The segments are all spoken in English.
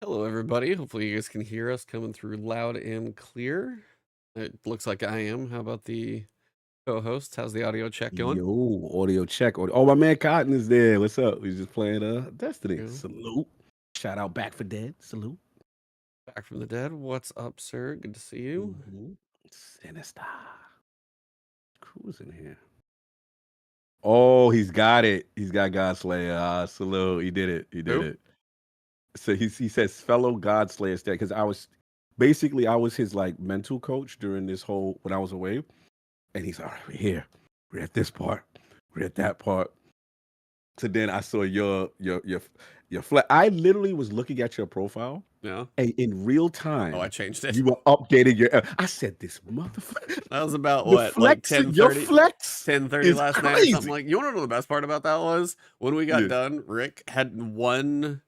Hello, everybody. Hopefully, you guys can hear us coming through loud and clear. It looks like I am. How about the co-host? How's the audio check going? Yo, audio check. Oh, my man Cotton is there. What's up? He's just playing Destiny. Yeah. Salute. Shout out Back for Dead. Salute. Back from the dead. What's up, sir? Good to see you. Sinister. Who's in here? Oh, he's got it. He's got Godslayer. Salute. He did it. He did it. So he says fellow Godslayer stat because I was his like mental coach during this whole when I was away, and he's all right. We're here. We're at this part. We're at that part. So then I saw your flat. I literally was looking at your profile. Yeah. And in real time. Oh, I changed it. You were updating your. I said this motherfucker. That was about what, like 10:30. Your flex 10:30 last crazy. night or something. Like, you want to know the best part about that was when we got done. Rick had one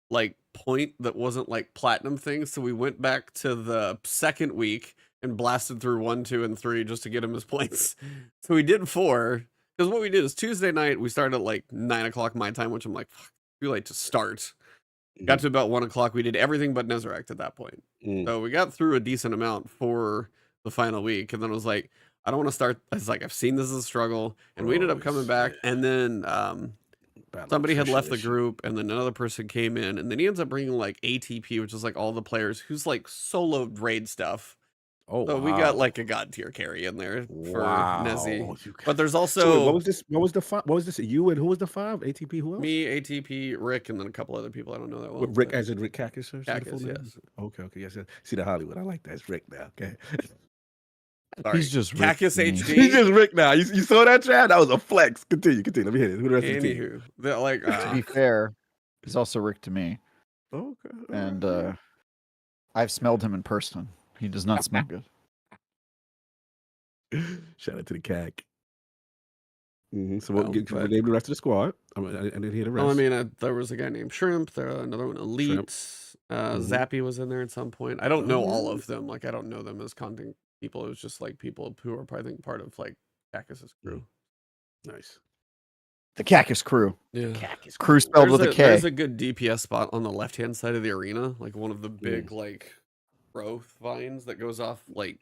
like point that wasn't like platinum thing, so we went back to the second week and blasted through 1, 2, and 3 just to get him his points. So we did 4. Because what we did is Tuesday night, we started at like 9 o'clock my time, which I'm like, fuck, too late to start. Got to about 1 o'clock. We did everything but Nezarect at that point. So we got through a decent amount for the final week. And then I was like, I don't want to start. I was like, I've seen this as a struggle. And we ended up coming back. And then somebody had left the group. And then another person came in. And then he ends up bringing like ATP, which is like all the players who's like solo raid stuff. Oh, so we got like a god tier carry in there for Nezzy. But there's also so wait, what was this? What was the five? What was this? You and who was the 5? ATP? Who else? Me, ATP, Rick, and then a couple other people I don't know that well. Rick, as in Rick Cactus, or Cactus, yes. Okay, yes. See the Hollywood. I like that. It's Rick now. Okay. Sorry. He's just Cactus Rick HD. He's just Rick now. You saw that, Chad? That was a flex. Continue. Let me hit it. Who the rest of the team? They're like, to be fair, he's also Rick to me. Okay. And I've smelled him in person. He does not smell good. Shout out to the CAC. So we'll get the name of the rest of the squad. I didn't hear the rest. Oh, I mean, there was a guy named Shrimp. There another one, Elite. Zappy was in there at some point. I don't know all of them. Like, I don't know them as content people. It was just like people who are probably part of like Cactus's crew. Nice. The Cactus crew. Yeah. Cactus crew spelled with a K. There's a good DPS spot on the left-hand side of the arena. Like one of the big like growth vines that goes off like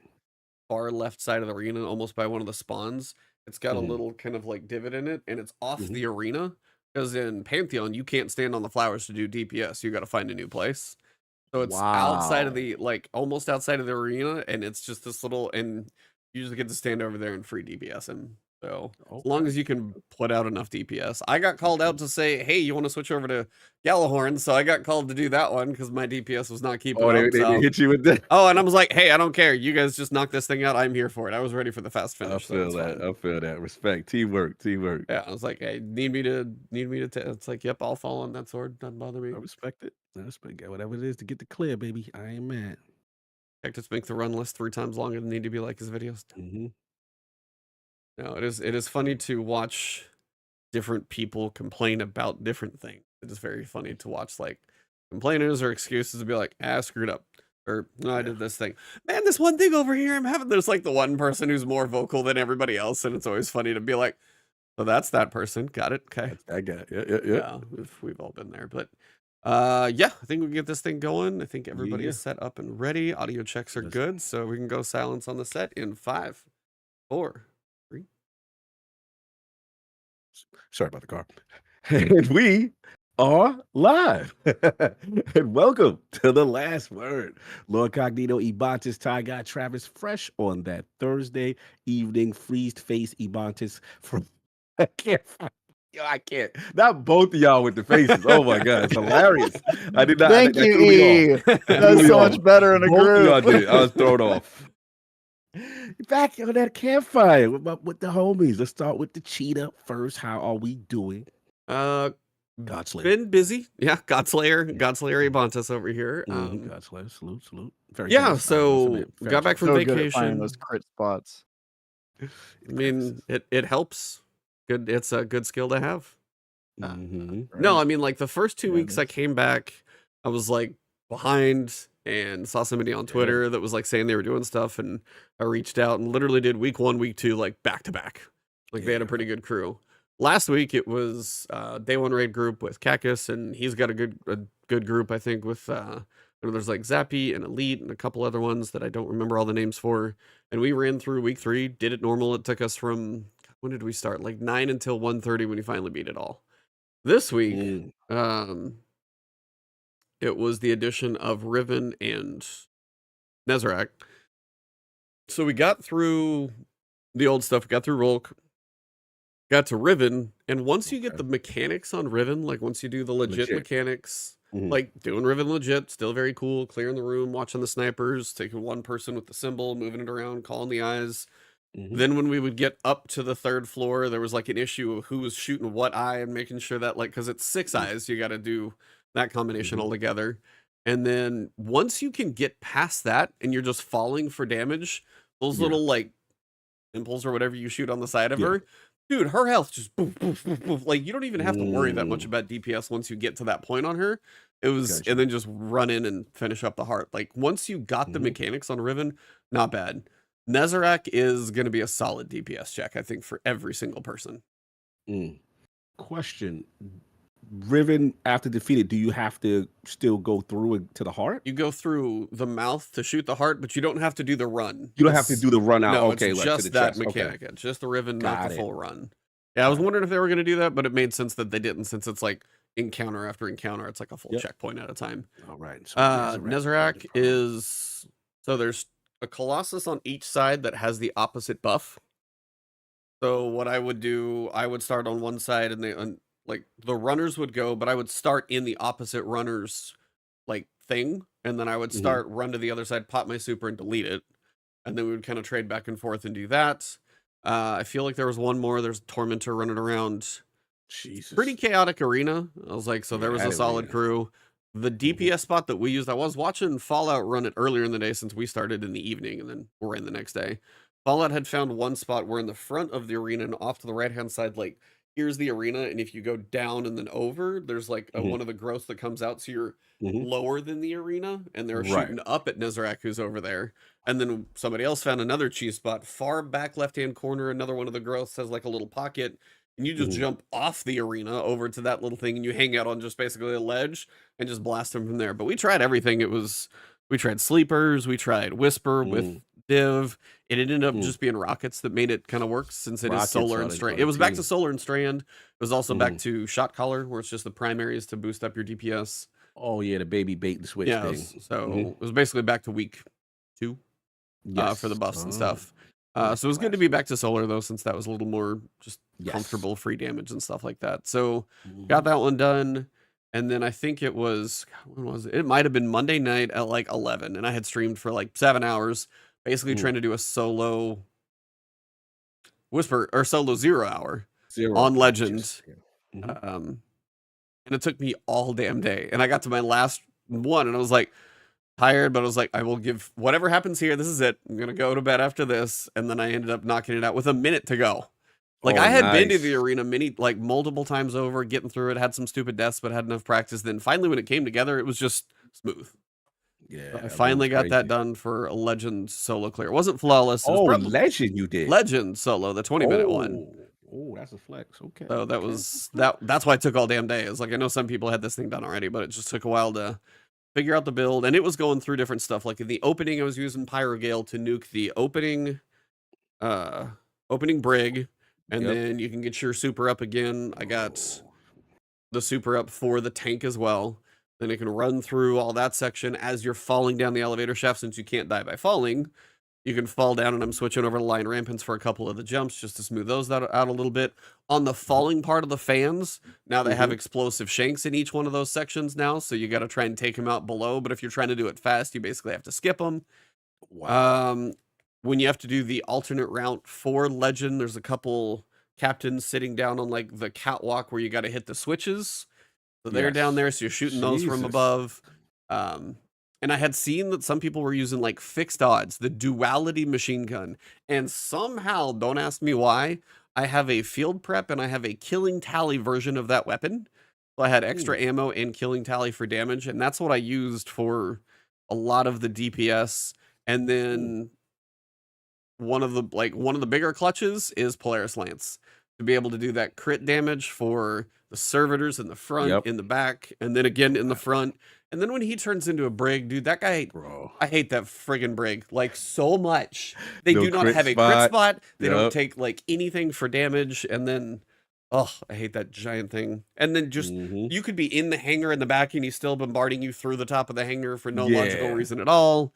far left side of the arena, almost by one of the spawns. It's got a little kind of like divot in it, and it's off the arena. Because in Pantheon, you can't stand on the flowers to do DPS. You got to find a new place. So it's outside of the, like, almost outside of the arena, and it's just this little, and you just get to stand over there and free DPS him. So as long as you can put out enough DPS. I got called out to say, hey, you want to switch over to Gallahorn? So I got called to do that one because my DPS was not keeping up. They hit you with that. Oh, and I was like, hey, I don't care. You guys just knock this thing out. I'm here for it. I was ready for the fast finish. I feel that. Respect. Teamwork. Yeah, I was like, hey, need me to it's like, yep, I'll fall on that sword. Doesn't bother me. I respect it. Whatever it is to get the clear, baby. I ain't mad. Cactus make the run list 3 times longer than need to be like his videos. No, it is funny to watch different people complain about different things. It is very funny to watch like complainers or excuses to be like, screwed up. Or no, I did this thing. Man, this one thing over here I'm having. There's like the one person who's more vocal than everybody else, and it's always funny to be like, so that's that person. Got it. Okay. I got it. Yeah. We've all been there. But yeah, I think we can get this thing going. I think everybody is set up and ready. Audio checks are good, so we can go silence on the set in 5, 4, 3. Sorry about the car. And we are live. And welcome to The Last Word. LordCognito, Ebontis, Ty Guy, Travis, fresh on that Thursday evening, freezed face Ebontis from I can't. Not both of y'all with the faces. Oh my God, it's hilarious. I did not. Thank you, E. That's so much better in a group. Y'all did. I was thrown off. Back on that campfire with the homies. Let's start with the cheetah first. How are we doing? Godslayer. Been busy. Yeah, Godslayer Ebontis over here. Godslayer, salute. Very good. So got back from vacation. Those crit spots. I mean, it helps. Good. It's a good skill to have. No, I mean, like the first 2 weeks I came back, I was like behind and saw somebody on Twitter that was like saying they were doing stuff, and I reached out and literally did week 1, week 2, like back to back. Like they had a pretty good crew. last week it was day one raid group with Cactus, and he's got a good group, I think, with there's like Zappy and Elite and a couple other ones that I don't remember all the names for. And we ran through week 3, did it normal. It took us from, when did we start? Like 9 until 1:30 when we finally beat it all. This week, it was the addition of Riven and Nezarec. So we got through the old stuff, we got through Rolk, got to Riven, and once you get the mechanics on Riven, like once you do the legit. Mechanics, like doing Riven legit, still very cool, clearing the room, watching the snipers, taking one person with the symbol, moving it around, calling the eyes. Then when we would get up to the 3rd floor, there was like an issue of who was shooting what eye and making sure that, like, because it's 6 eyes, you got to do that combination all together. And then once you can get past that and you're just falling for damage, those little like impulse or whatever you shoot on the side of her, dude, her health just boom, boom, boom, boom. Like you don't even have to worry that much about DPS once you get to that point on her. It was, and then just run in and finish up the heart. Like once you got the mechanics on Riven, not bad. Nezarec is going to be a solid DPS check, I think, for every single person. Question. Riven, after defeated, do you have to still go through it to the heart? You go through the mouth to shoot the heart, but you don't have to do the run. You don't have to do the run out. No, okay, it's like just to the that chest. mechanic. Okay. It's just the Riven, not the full run. Yeah, I was wondering if they were going to do that, but it made sense that they didn't, since it's like encounter after encounter. It's like a full checkpoint at a time. All right. So Nezarec is, so there's a Colossus on each side that has the opposite buff. So what I would do, I would start on one side and they like the runners would go, but I would start in the opposite runners like thing, and then I would start run to the other side, pop my super and delete it, and then we would kind of trade back and forth and do that. I feel like there was one more. There's Tormentor running around. Jesus. Pretty chaotic arena. I was like, so there was a solid crew. The DPS spot that we used, I was watching Fallout run it earlier in the day since we started in the evening and then we're in the next day. Fallout had found one spot where in the front of the arena and off to the right-hand side, like, here's the arena, and if you go down and then over, there's like one of the growths that comes out, so you're lower than the arena, and they're shooting up at Nezarec, who's over there. And then somebody else found another cheese spot, far back left-hand corner, another one of the growths has like a little pocket, and you just jump off the arena over to that little thing, and you hang out on just basically a ledge and just blast them from there. But we tried everything. We tried sleepers, we tried Whisper with Div. It ended up just being rockets that made it kind of work, since it is solar and strand. It was back to solar and strand. It was also back to shot collar, where it's just the primaries to boost up your DPS. Oh yeah, the baby bait and switch thing. So it was basically back to week 2 for the buffs and stuff. So it was good to be back to solar though, since that was a little more just comfortable free damage and stuff like that. So got that one done. And then I think it was, when was it? It might have been Monday night at like 11, and I had streamed for like 7 hours, basically trying to do a solo Whisper or solo 0 hour on Legend. And it took me all damn day. And I got to my last one and I was like tired, but I was like, I will give whatever happens here. This is it. I'm going to go to bed after this. And then I ended up knocking it out with a minute to go. Like I had been to the arena multiple times over, getting through it, had some stupid deaths, but had enough practice. Then finally, when it came together, it was just smooth. Yeah, so I finally got that done for a Legend solo clear. It wasn't flawless. It was Legend you did. Legend solo, the 20-minute one. Oh, that's a flex. Okay. So that was that's why it took all damn day. It's like I know some people had this thing done already, but it just took a while to figure out the build, and it was going through different stuff. Like in the opening, I was using Pyrogale to nuke the opening brig. And then you can get your super up again. I got the super up for the tank as well. Then it can run through all that section as you're falling down the elevator shaft, since you can't die by falling. You can fall down, and I'm switching over to line rampants for a couple of the jumps just to smooth those out a little bit. On the falling part of the fans, now they have explosive shanks in each one of those sections now, so you got to try and take them out below. But if you're trying to do it fast, you basically have to skip them. Wow. When you have to do the alternate route for Legend, there's a couple captains sitting down on like the catwalk where you got to hit the switches. So they're down there, so you're shooting those from above. And I had seen that some people were using like fixed odds, the duality machine gun. And somehow, don't ask me why, I have a field prep and I have a killing tally version of that weapon. So I had extra ammo and killing tally for damage. And that's what I used for a lot of the DPS. And then one of the bigger clutches is Polaris Lance. to be able to do that crit damage for the servitors in the front, in the back, and then again in the front. And then when he turns into a brig, dude, that guy, Bro. I hate that friggin' brig like so much. They No do not crit have a crit spot. They don't Yep. take like anything for damage. And then, oh, I hate that giant thing. And then just, you could be in the hangar in the back and he's still bombarding you through the top of the hangar for no logical reason at all.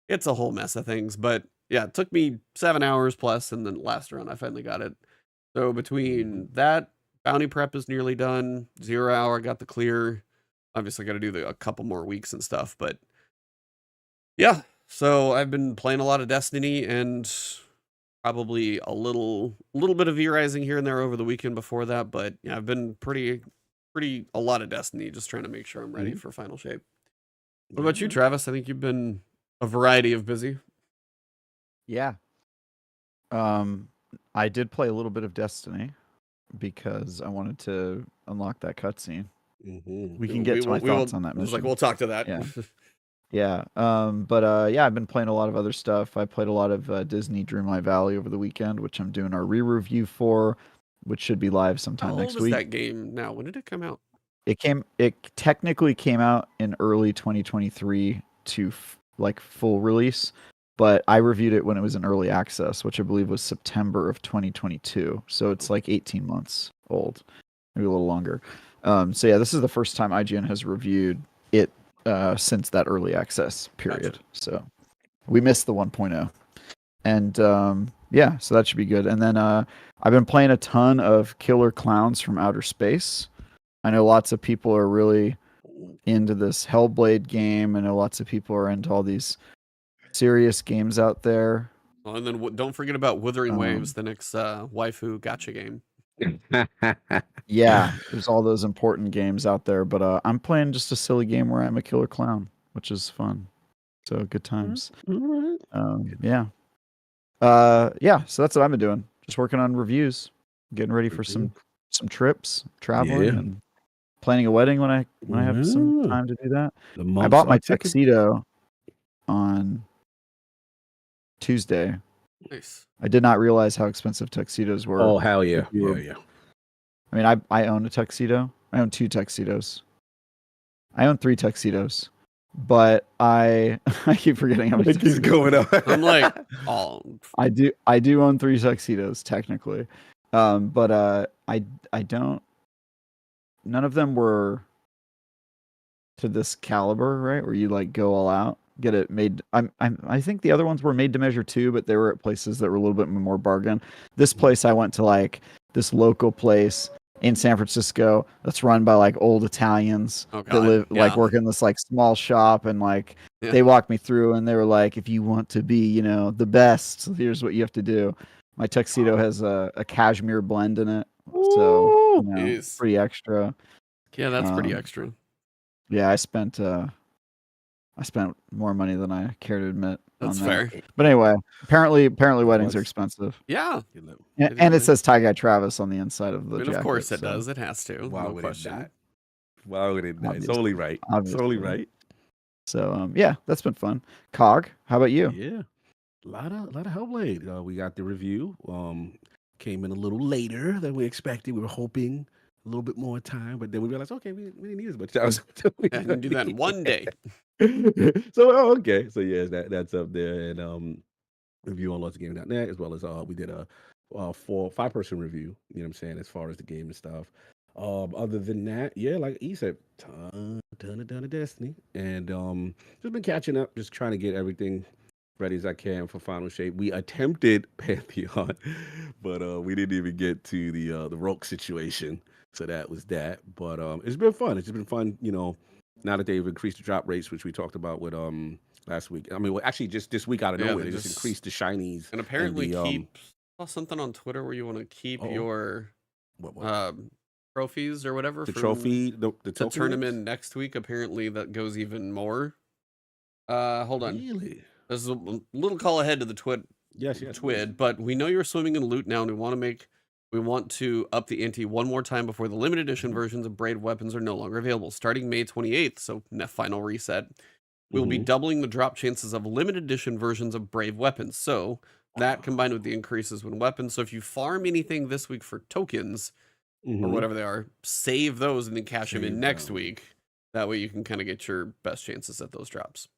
It's a whole mess of things. But yeah, it took me 7 hours plus, and then last run I finally got it. So between that, bounty prep is nearly done. 0 hour, got the clear. Obviously got to do a couple more weeks and stuff, but yeah. So I've been playing a lot of Destiny and probably a little bit of V-Rising here and there over the weekend before that, but yeah, I've been pretty a lot of Destiny, just trying to make sure I'm ready for final shape. What about you, Travis? I think you've been a variety of busy. Yeah. I did play a little bit of Destiny because I wanted to unlock that cutscene. We can get to my thoughts on that mission. Like, we'll talk to that. Yeah. Yeah. Yeah, I've been playing a lot of other stuff. I played a lot of Disney Dreamlight Valley over the weekend, which I'm doing our re-review for, which should be live sometime next week. How old is that game now? When did it come out? It technically came out in early 2023 to like full release, but I reviewed it when it was in early access, which I believe was September of 2022. So it's like 18 months old, maybe a little longer. So yeah, this is the first time IGN has reviewed it since that early access period. Gotcha. So we missed the 1.0. And yeah, so that should be good. And then I've been playing a ton of Killer Clowns from Outer Space. I know lots of people are really into this Hellblade game. I know lots of people are into all these serious games out there. Oh, and then don't forget about Wuthering Waves, the next waifu gacha game. Yeah, there's all those important games out there, but I'm playing just a silly game where I'm a killer clown, which is fun. So good times. Yeah. Yeah, so that's what I've been doing. Just working on reviews, getting ready for some trips, traveling, and planning a wedding when I have some time to do that. I bought my tuxedo on Tuesday. Nice. I did not realize how expensive tuxedos were. Oh, hell yeah. Yeah. I mean, I own a tuxedo. I own 2 tuxedos. I own 3 tuxedos. But I keep forgetting how many tuxedos. Keeps going up. I'm like, oh. I do own 3 tuxedos, technically. But I don't. None of them were to this caliber, right? Where you like go all out, get it made. I think the other ones were made to measure too, but they were at places that were a little bit more bargain. This place I went to, like this local place in San Francisco that's run by like old Italians that live like work in this like small shop, and like they walked me through and they were like, if you want to be, the best, here's what you have to do. My tuxedo has a cashmere blend in it, so pretty extra. Yeah, that's pretty extra. Yeah, I spent more money than I care to admit. That's fair. But anyway, apparently weddings are expensive. Yeah. And it says Tie Guy Travis on the inside of the jacket. Of course it does. It has to. Why would it not? Why would it not? It's Obviously. only right. Obviously. It's only right. So yeah, that's been fun. Cog, how about you? Yeah. A lot of Hellblade. We got the review. Came in a little later than we expected. We were hoping a little bit more time, but then we realized, okay, we didn't need as much time. We can do that in one day. So okay, so yeah, that's up there, and review on LordCognito.net, as well as we did a 5-person review. You know what I'm saying, as far as the game and stuff. Other than that, yeah, like he said, ton of Destiny, and just been catching up, just trying to get everything ready as I can for final shape. We attempted Pantheon, but we didn't even get to the Rogue situation. So that was that. But it's been fun. It's just been fun, now that they've increased the drop rates, which we talked about with last week. I mean, well, actually just this week out of nowhere, they just increased the shinies. And apparently saw something on Twitter where you want to keep your trophies or whatever. The trophy, the to tournament next week. Apparently that goes even more. Hold on. Really? This is a little call ahead to the TWID, but we know you're swimming in loot now, and we want to up the ante one more time before the limited edition versions of Brave weapons are no longer available. Starting May 28th, so final reset, we'll be doubling the drop chances of limited edition versions of Brave weapons. So That combined with the increases when weapons. So if you farm anything this week for tokens or whatever they are, save those and then cash them in next week. That way you can kind of get your best chances at those drops.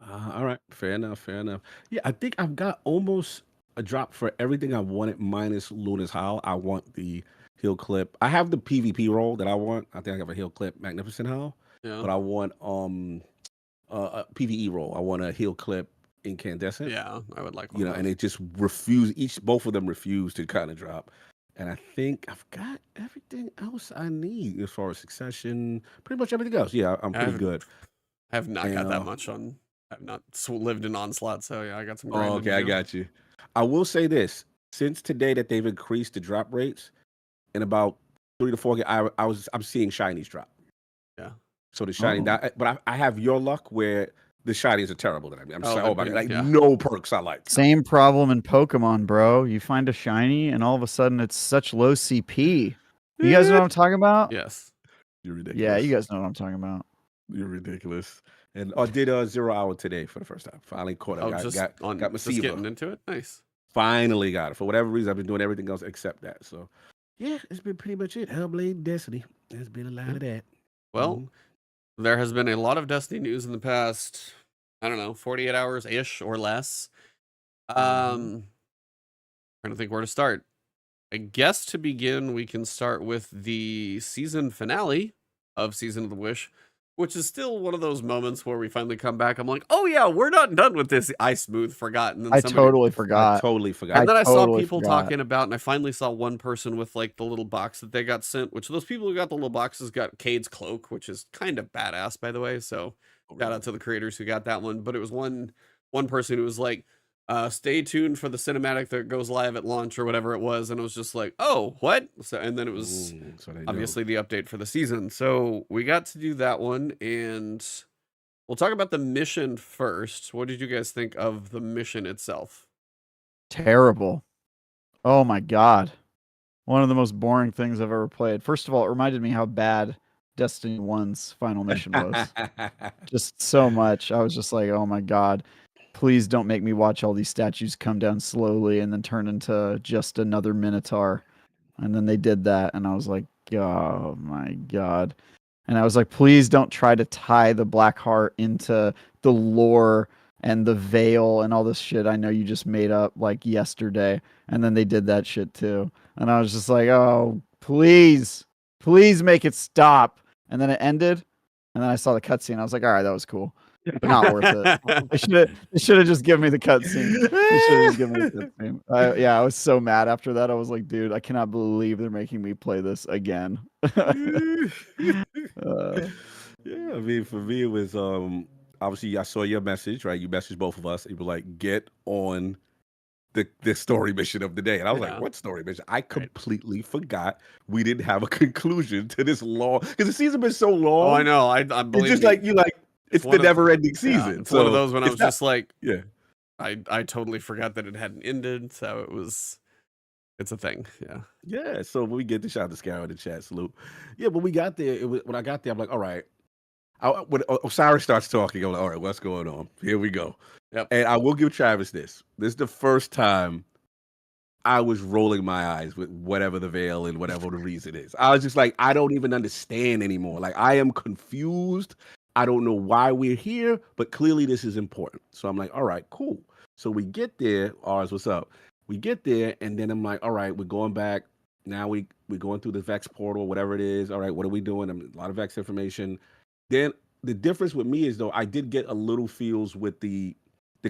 All right, fair enough, fair enough. Yeah, I think I've got almost a drop for everything I wanted minus Luna's Howl. I want the heal clip. I have the PvP roll that I want. I think I have a heal clip Magnificent Howl. Yeah. But I want a PvE roll. I want a heal clip Incandescent. Yeah, I would like one. And it just both of them refuse to kind of drop. And I think I've got everything else I need as far as succession, pretty much everything else. Yeah, I'm pretty good. I have not got that much on. I've not lived in Onslaught, so yeah, I got some. Oh, okay, I got you. I will say this: since today that they've increased the drop rates, in about 3 to 4, I'm seeing shinies drop. Yeah. So the shiny, but I have your luck where the shinies are terrible. That I'm oh my like no perks I like. Same problem in Pokemon, bro. You find a shiny, and all of a sudden it's such low CP. You guys know what I'm talking about? Yes. You're ridiculous. Yeah, you guys know what I'm talking about. You're ridiculous. And I did 0 hour today for the first time. Finally caught up. Got my just getting into it. Nice. Finally got it. For whatever reason, I've been doing everything else except that. So, yeah, it's been pretty much it. Hellblade Destiny. There's been a lot of that. Well, there has been a lot of Destiny news in the past, I don't know, 48 hours-ish or less. Trying to think where to start. I guess to begin, we can start with the season finale of Season of the Wish, which is still one of those moments where we finally come back. I'm like, oh yeah, we're not done with this. I smooth forgot. And then I totally forgot. And then I saw people talking about, and I finally saw one person with like the little box that they got sent, which those people who got the little boxes got Cade's cloak, which is kind of badass, by the way. So shout out to the creators who got that one. But it was one person who was like, stay tuned for the cinematic that goes live at launch or whatever it was. And it was just like, oh, what? So, and then it was obviously the update for the season. So we got to do that one, and we'll talk about the mission first. What did you guys think of the mission itself? Terrible. Oh my God. One of the most boring things I've ever played. First of all, it reminded me how bad Destiny 1's final mission was. Just so much. I was just like, oh my God. Please don't make me watch all these statues come down slowly and then turn into just another Minotaur. And then they did that, and I was like, oh my God. And I was like, please don't try to tie the Black Heart into the lore and the veil and all this shit I know you just made up like yesterday. And then they did that shit too. And I was just like, oh, please make it stop. And then it ended, and then I saw the cutscene. I was like, all right, that was cool. But not worth it. They should have just given me the cutscene. They should have just given me the cutscene. I was so mad after that. I was like, dude, I cannot believe they're making me play this again. Yeah, I mean, for me, it was obviously I saw your message, right? You messaged both of us. You were like, get on the story mission of the day. And I was like, what story mission? I completely forgot we didn't have a conclusion to this long, because the season been so long. Oh, I know. I believe it's just like it's the never-ending season. It's one of those when I was just like, I totally forgot that it hadn't ended. So it's a thing. Yeah. So when we get to shout out to Scarrow in the chat, salute. Yeah, when we got there, when I got there, I'm like, all right. When Osiris starts talking, I'm like, all right, what's going on? Here we go. Yep. And I will give Travis this. This is the first time I was rolling my eyes with whatever the veil and whatever the reason is. I was just like, I don't even understand anymore. Like, I am confused. I don't know why we're here, but clearly this is important. So I'm like, all right, cool. So we get there. Ours, what's up? We get there, and then I'm like, all right, we're going back. Now we're going through the Vex portal, whatever it is. All right, what are we doing? A lot of Vex information. Then the difference with me is, though, I did get a little feels with the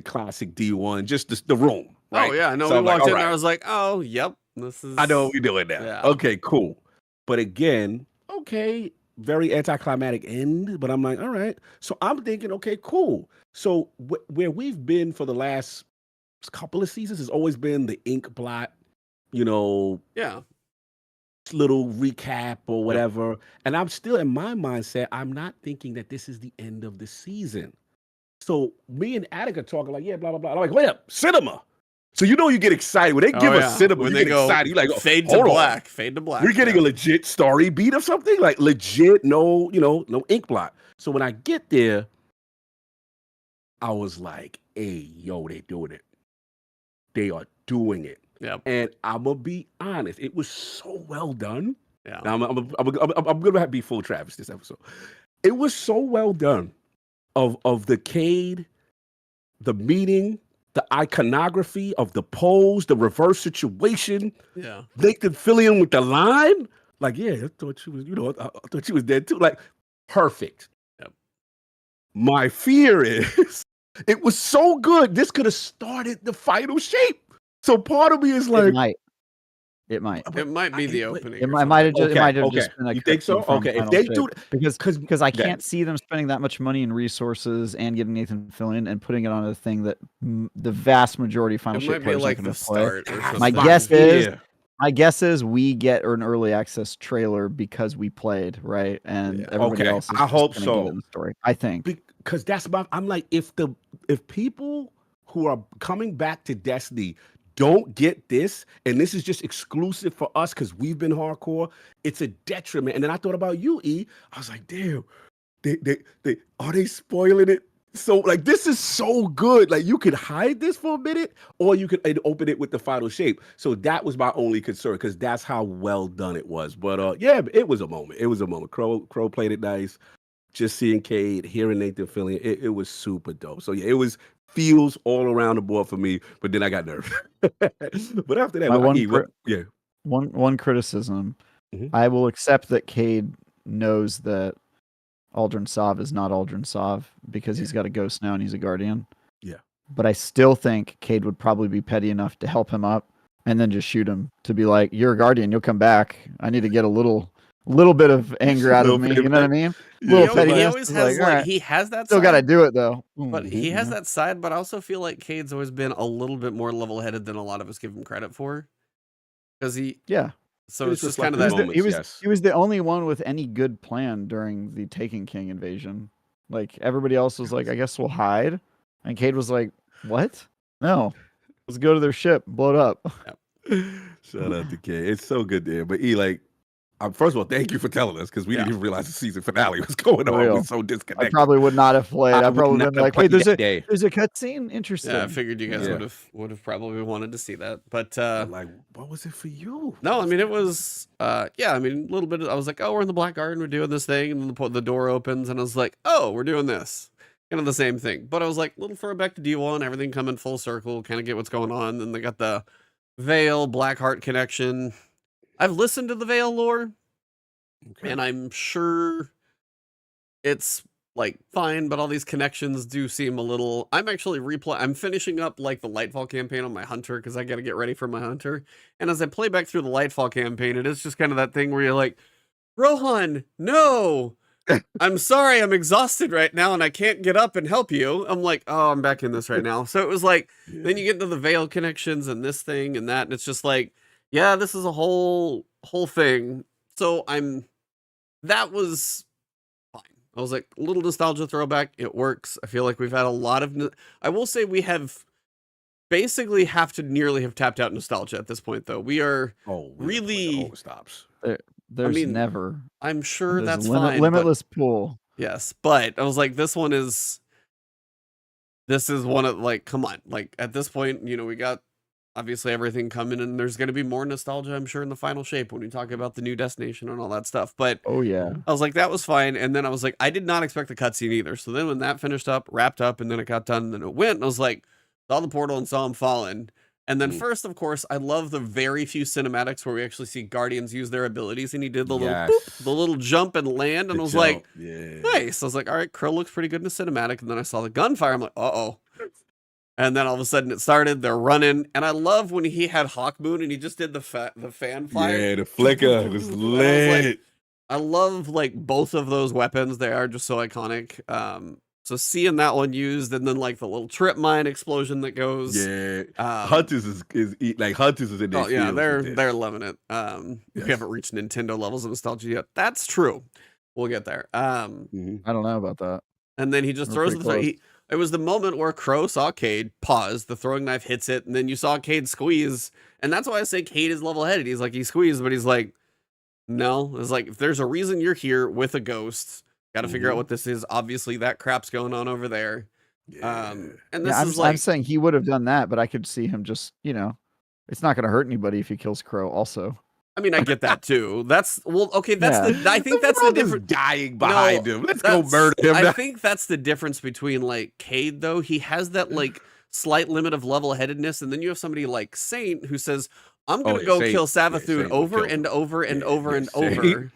classic D1, just the room. Right? Oh, yeah. No, so we walked in and I was like, oh, yep. I know what we're doing now. Yeah. Okay, cool. But again, okay, very anticlimactic end, but I'm like, all right. So I'm thinking, okay, cool. So where we've been for the last couple of seasons has always been the ink blot, little recap or whatever. Yep. And I'm still in my mindset, I'm not thinking that this is the end of the season. So me and Attica talking like, yeah, blah, blah, blah. I'm like, wait up, cinema. So you get excited when they give us cinema. When they get excited, you like, fade to black. Fade to black. We're getting a legit story beat of something, like legit, no ink blot. So when I get there, I was like, hey, yo, they doing it. they are doing it. Yeah. And I'm gonna be honest, it was so well done. Yeah. Now, I'm gonna be full Travis this episode. It was so well done of the Cade, the meeting, the iconography of the pose, the reverse situation. Yeah. Nathan Fillion with the line. Like, yeah, I thought she was, I thought she was dead too. Like, perfect. Yep. My fear is it was so good. This could have started the final shape. So part of me is like, it might. It might be the opening. It might have just. Okay, it might have okay. just been a You think so? cutscene from Okay, if Final they Shape. do because I Yeah. can't see them spending that much money and resources and getting Nathan Fillion and putting it on a thing that the vast majority of Final It Shape might be players like aren't the gonna play. start or something. My guess is we get an early access trailer because we played, right? And everybody Okay, else is I just hope gonna so. get in the story. I think. Because that's my. I'm like, if people who are coming back to Destiny don't get this, and this is just exclusive for us because we've been hardcore, it's a detriment. And then I thought about you, E. I was like, damn, they are they spoiling it? So like, this is so good. Like, you could hide this for a minute, or you could open it with the final shape. So that was my only concern because that's how well done it was. But yeah, it was a moment. It was a moment. Crow played it nice. Just seeing Cade, hearing Nathan Fillion, it was super dope. So yeah, it was feels all around the board for me. But then I got nervous. But after that, one criticism, Mhm. I will accept that Cade knows that Aldrin Sov is not Aldrin Sov because he's got a ghost now and he's a guardian. Yeah. But I still think Cade would probably be petty enough to help him up and then just shoot him to be like, "You're a guardian, you'll come back. I need to get a little bit of anger out of me." You know what I mean? He always has like he has that. Still got to do it though. But he has that side. But I also feel like Cade's always been a little bit more level-headed than a lot of us give him credit for. Because so it's just kind of that. He was the only one with any good plan during the Taken King invasion. Like everybody else was like, "I guess we'll hide," and Cade was like, "What? No, let's go to their ship, blow it up." Shout out to Cade. It's so good there. But E, like, first of all, thank you for telling us because we didn't even realize the season finale was going on. We're so disconnected. I probably would not have played. I probably been like, "Wait, there's a cutscene. Interesting." Yeah, I figured you guys would have probably wanted to see that. But like, what was it for you? No, I mean it was I mean a little bit. I was like, oh, we're in the Black Garden, we're doing this thing, and then the door opens, and I was like, oh, we're doing this. Kind of the same thing. But I was like, little throwback to D1, everything coming full circle, kind of get what's going on. Then they got the Veil Blackheart connection. I've listened to the Veil lore. Okay. And I'm sure it's like fine, but all these connections do seem a little. I'm actually I'm finishing up like the Lightfall campaign on my Hunter because I got to get ready for my Hunter. And as I play back through the Lightfall campaign, it is just kind of that thing where you're like, Rohan, no, I'm sorry, I'm exhausted right now and I can't get up and help you. I'm like, oh, I'm back in this right now. So it was like, then you get into the Veil connections and this thing and that, and it's just like, yeah, this is a whole thing. So that was fine. I was like, a little nostalgia throwback. It works. I feel like we've had a lot of, I will say we have basically nearly have tapped out nostalgia at this point though. We are really stops. There's never. I'm sure that's fine. Limitless pool. Yes. But I was like, this is one of like, come on, like at this point, we got obviously everything coming, and there's going to be more nostalgia, I'm sure, in the final shape when we talk about the new destination and all that stuff. But oh yeah, I was like, that was fine. And then I was like, I did not expect the cutscene either. So then when that wrapped up, and then it got done, and then it went, and I was like, saw the portal and saw him falling. And then first, of course, I love the very few cinematics where we actually see Guardians use their abilities, and he did the little boop, the little jump and land, and I was like, nice. I was like, all right, Krill looks pretty good in the cinematic. And then I saw the gunfire. I'm like, uh-oh. And then all of a sudden it started, they're running. And I love when he had Hawkmoon and he just did the fan fire. Yeah, the flicker was lit. I love like both of those weapons. They are just so iconic. So seeing that one used, and then like the little trip mine explosion that goes. Yeah. Hunters is like Hunters is in there. Oh yeah, they're loving it. We haven't reached Nintendo levels of nostalgia yet. That's true. We'll get there. I don't know about that. And then he just throws it was the moment where Crow saw Cade, paused, the throwing knife hits it, and then you saw Cade squeeze. And that's why I say Cade is level-headed. He's like, he squeezed, but he's like, no. It's like, if there's a reason you're here with a ghost, got to figure out what this is. Obviously, that crap's going on over there. Yeah. And Yeah, this is I'm like, saying he would have done that, but I could see him just, it's not going to hurt anybody if he kills Crow. Also, I mean, I get that too. That's well, okay. That's Yeah. I think that's the world is difference. dying behind him. Let's go that's- murder him. I now. think that's the difference between like Cade, though. He has that like slight limit of level-headedness, and then you have somebody like Saint who says, "I'm gonna go Saint- kill yeah, Savathun Saint will over kill and him. over and over and Saint. over."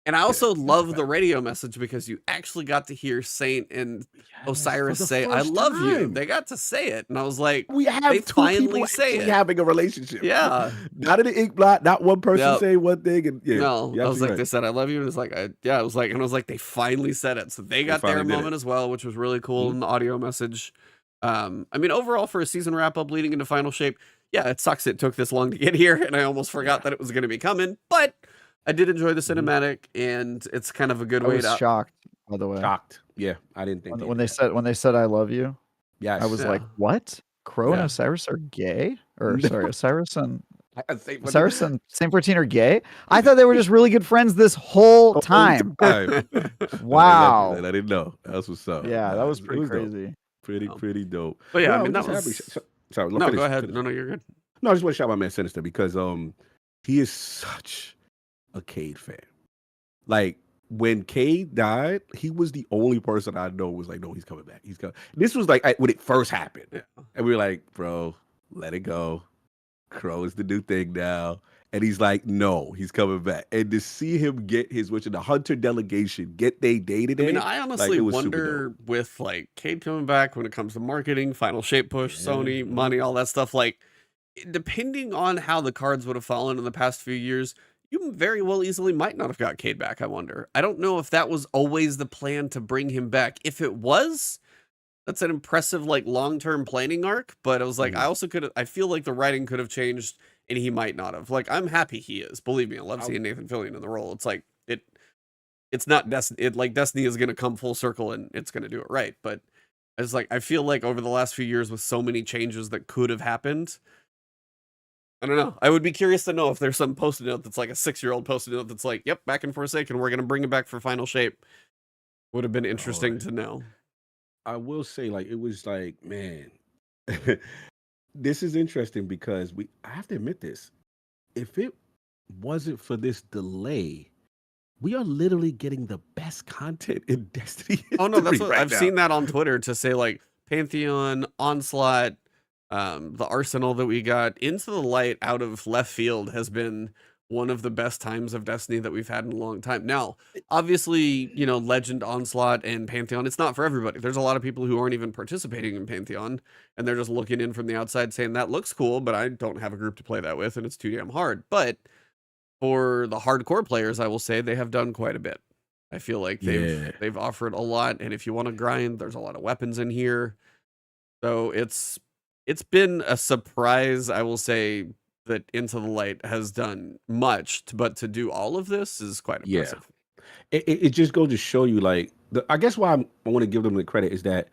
And I also that's love a the fact. radio message because you actually got to hear Saint and Yes, Osiris for the say, "I first love you." time. They got to say it, and I was like, We have they two finally people say actually it. having a relationship. Yeah. Not in the ink blot, not one person Yep. saying one thing. And yeah, No, you're I was absolutely like, right. they said, "I love you," and it's like, I was like, they finally said it, so they got their finally did it. moment as well, which was really cool in the audio message. I mean, overall for a season wrap up leading into final shape, yeah, it sucks it took this long to get here, and I almost forgot that it was going to be coming, but I did enjoy the cinematic, and it's kind of a good I way was to. shocked, by the way. Shocked. Yeah, I didn't think When they said I love you, Yes. I was Yeah. like, what? Crow and Yeah. Osiris are gay? Or No. sorry, Osiris and Saint Osiris and Saint 14 are gay? I thought they were just really good friends this whole time. Wow. I didn't know. That's what's up. Yeah, that was It pretty dope. crazy. Pretty dope. But yeah, I No, mean, I'm that just was. happy. Sorry, No, finish, go ahead. finish. No, you're good. No, I just want to shout out my man Sinister because he is such a Cade fan. Like when Cade died, he was the only person I know was like, no, he's coming back. He's coming. This was like when it first happened, and we were like, bro, let it go. Crow is the new thing now. And he's like, no, he's coming back. And to see him get his wish, and the Hunter delegation get their day to I day. mean, I honestly wonder with like Cade coming back when it comes to marketing, final shape push, Sony, money, all that stuff. Like, depending on how the cards would have fallen in the past few years, you very well easily might not have got Cade back. I wonder. I don't know if that was always the plan to bring him back. If it was, that's an impressive like long-term planning arc. But I was like, I feel like the writing could have changed. And he might not have. Like, I'm happy he is. Believe me, I love seeing Nathan Fillion in the role. It's like it's not Destiny. Like Destiny is gonna come full circle and it's gonna do it right. But it's like I feel like over the last few years with so many changes that could have happened, I don't know. I would be curious to know if there's some post-it note that's like a 6-year-old post-it note that's like, "Yep, back in Forsaken, we're gonna bring it back for final shape." Would have been interesting to know. I will say, like, it was like, man. This is interesting because I have to admit this. If it wasn't for this delay, we are literally getting the best content in Destiny. Oh no, that's what I've now. seen that on Twitter to say like Pantheon, Onslaught, the arsenal that we got Into the Light out of left field has been one of the best times of Destiny that we've had in a long time. Now, obviously, Legend, Onslaught, and Pantheon, it's not for everybody. There's a lot of people who aren't even participating in Pantheon, and they're just looking in from the outside saying, that looks cool, but I don't have a group to play that with, and it's too damn hard. But for the hardcore players, I will say they have done quite a bit. I feel like they've offered a lot, and if you want to grind, there's a lot of weapons in here. So it's been a surprise, I will say, that Into the Light has done much, but to do all of this is quite impressive. Yeah. It just goes to show you, like, I guess why I want to give them the credit is that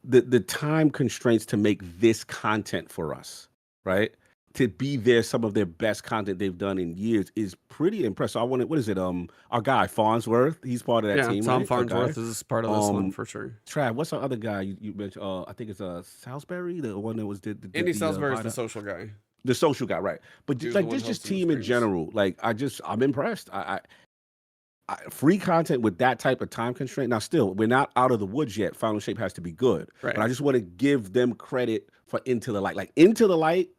the time constraints to make this content for us, right? To be there, some of their best content they've done in years is pretty impressive. What is it? Our guy Farnsworth, he's part of that team. Tom right? Farnsworth is part of this one for sure. Trav, what's the other guy you mentioned? I think it's Salisbury, the one that was Andy Salisbury is the social guy. The social guy, right? But like this just team in general, like I'm impressed. I free content with that type of time constraint. Now, still, we're not out of the woods yet. Final Shape has to be good, right? But I just want to give them credit for Into the Light. Like Into the Light,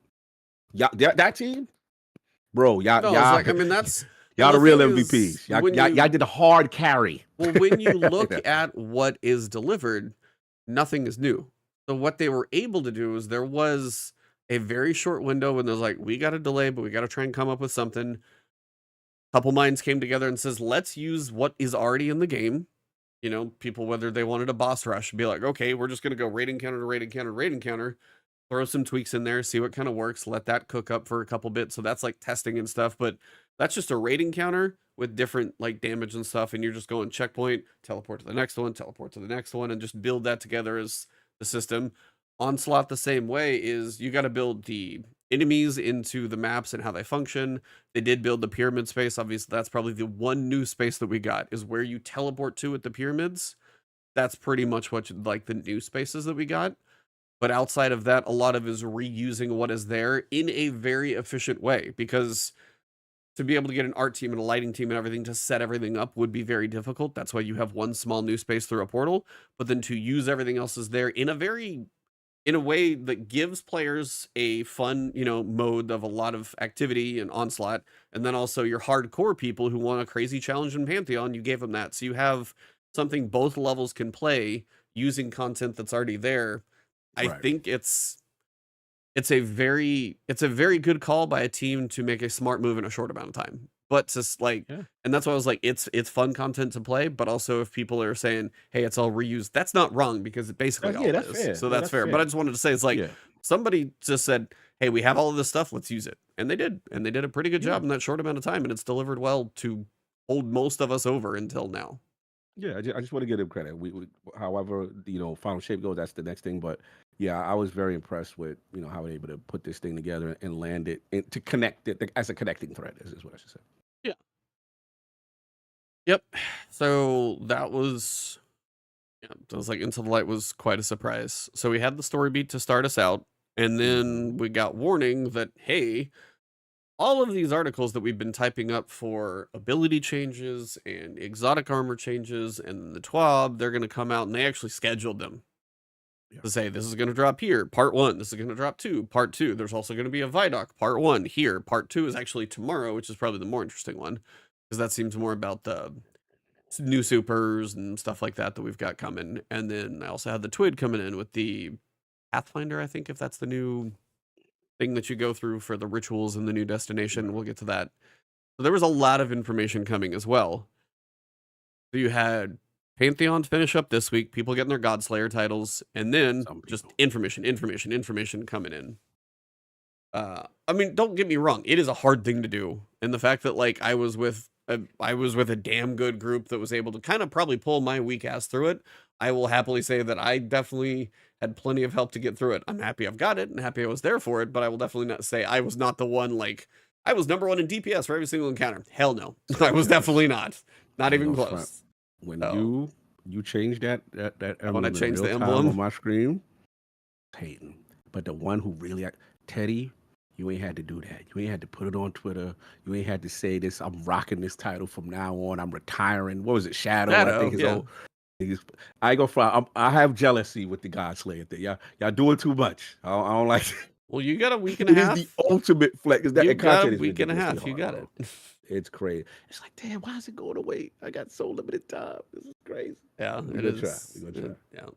that team, bro. Y'all, like, I mean, that's y'all the real MVPs. Y'all did a hard carry. Well, when you look at what is delivered, nothing is new. So what they were able to do is there was a very short window when there's like, we got a delay, but we got to try and come up with something. Couple minds came together and says, let's use what is already in the game. People, whether they wanted a boss rush, be like, okay, we're just going to go raid encounter to raid encounter, raid encounter, throw some tweaks in there, see what kind of works, let that cook up for a couple bits. So that's like testing and stuff, but that's just a raid encounter with different like damage and stuff. And you're just going checkpoint, teleport to the next one, teleport to the next one, and just build that together as the system. Onslaught the same way is you got to build the enemies into the maps and how they function. They did build the pyramid space. Obviously, that's probably the one new space that we got is where you teleport to at the pyramids. that's pretty much what like the new spaces that we got. But outside of that, a lot of it is reusing what is there in a very efficient way, because to be able to get an art team and a lighting team and everything to set everything up would be very difficult. That's why you have one small new space through a portal, but then to use everything else is there in a way that gives players a fun, mode of a lot of activity and onslaught. And then also your hardcore people who want a crazy challenge in Pantheon, you gave them that. So you have something both levels can play using content that's already there. I think it's a very good call by a team to make a smart move in a short amount of time. But just like, and that's why I was like, it's fun content to play. But also, if people are saying, "Hey, it's all reused," that's not wrong, because it basically all that's is. fair. So that's fair. But I just wanted to say, it's like somebody just said, "Hey, we have all of this stuff. Let's use it," and they did a pretty good job in that short amount of time, and it's delivered well to hold most of us over until now. Yeah, I just want to give them credit. However, final shape goes, that's the next thing. But yeah, I was very impressed with how they're able to put this thing together and land it and to connect it as a connecting thread, is what I should say. Yeah. Yep. So that was like Into the Light was quite a surprise. So we had the story beat to start us out, and then we got warning that, hey, all of these articles that we've been typing up for ability changes and exotic armor changes and the TWAB, they're going to come out, and they actually scheduled them to say, this is going to drop here, part 1, this is going to drop 2, part 2. There's also going to be a ViDoc, part 1 here. Part 2 is actually tomorrow, which is probably the more interesting one, because that seems more about the new supers and stuff like that we've got coming. And then I also had the TWID coming in with the Pathfinder, I think, if that's the new thing that you go through for the rituals in the new destination. We'll get to that. So there was a lot of information coming as well. So you had Pantheon finish up this week, people getting their Godslayer titles, and then just information coming in. I mean, don't get me wrong, it is a hard thing to do. And the fact that like I was with a damn good group that was able to kind of probably pull my weak ass through it, I will happily say that I definitely had plenty of help to get through it. I'm happy I've got it and happy I was there for it, but I will definitely not say I was not the one, like, I was number 1 in DPS for every single encounter. Hell no. I was definitely not. Not even close. When you changed that emblem, when I changed the emblem on my screen, hating. But the one who really, Teddy, you ain't had to do that. You ain't had to put it on Twitter. You ain't had to say this. I'm rocking this title from now on. I'm retiring. What was it? Shadow I think his old. I go for. I have jealousy with the Godslayer thing. Y'all doing too much. I don't like it. Well, you got a week and a half. It is the ultimate flex. You got a week and a half. You got it. It's crazy. It's like, damn, why is it going away? I got so limited time. This is crazy. Yeah, it is. We're gonna try. Yeah.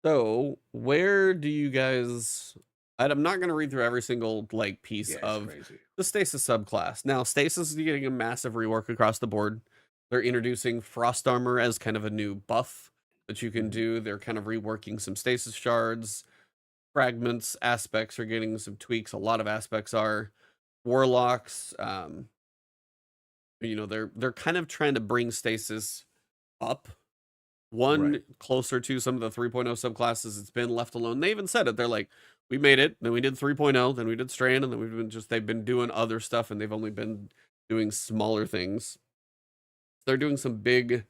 So, where do you guys? I'm not going to read through every single like piece of the Stasis subclass. Now, Stasis is getting a massive rework across the board. They're introducing Frost Armor as kind of a new buff that you can do. They're kind of reworking some Stasis shards. Fragments aspects are getting some tweaks. A lot of aspects are. Warlocks, they're kind of trying to bring Stasis up closer to some of the 3.0 subclasses. It's been left alone. They even said it. They're like, we made it, then we did 3.0, then we did Strand, and then they've been doing other stuff, and they've only been doing smaller things. They're doing some big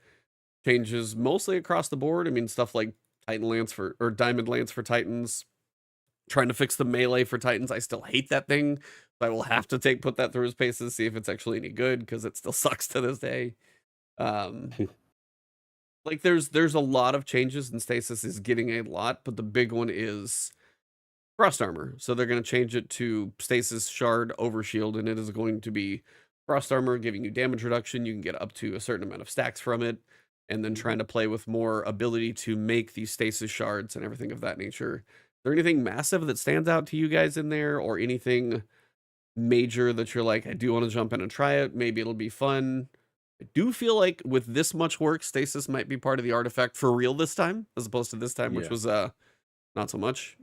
changes, mostly across the board. I mean, stuff like Titan Lance or Diamond Lance for Titans, trying to fix the melee for Titans. I still hate that thing. I will have to put that through his paces, see if it's actually any good, because it still sucks to this day. Like there's a lot of changes, and Stasis is getting a lot, but the big one is Frost Armor. So they're going to change it to Stasis Shard Overshield, and it is going to be Frost Armor, giving you damage reduction. You can get up to a certain amount of stacks from it, and then trying to play with more ability to make these Stasis Shards and everything of that nature. Is there anything massive that stands out to you guys in there, or anything major that you're like, I do want to jump in and try it? Maybe it'll be fun. I do feel like with this much work, Stasis might be part of the artifact for real this time, as opposed to this time, which was not so much.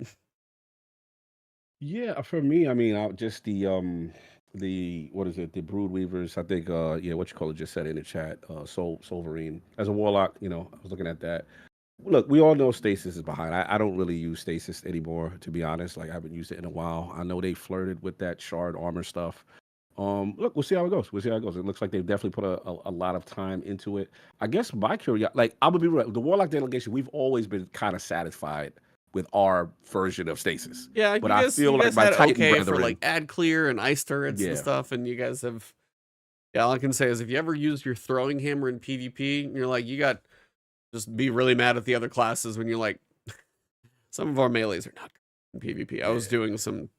Yeah, for me, I mean, just the what is it? The Brood Weavers. I think what you call it just said in the chat. Solverine as a Warlock. I was looking at that. Look, we all know Stasis is behind. I don't really use Stasis anymore, to be honest. Like, I haven't used it in a while. I know they flirted with that shard armor stuff. Look, we'll see how it goes. We'll see how it goes. It looks like they've definitely put a lot of time into it. I guess my curiosity, like I'm gonna be real, the Warlock delegation, we've always been kind of satisfied with our version of Stasis. Yeah, but I feel you like guys my had Titan okay for brethren, like ad clear and ice turrets and stuff, and you guys have. Yeah, all I can say is if you ever use your throwing hammer in PvP, and you're like, you got just be really mad at the other classes when you're like, some of our melees are not good in PvP. I was doing some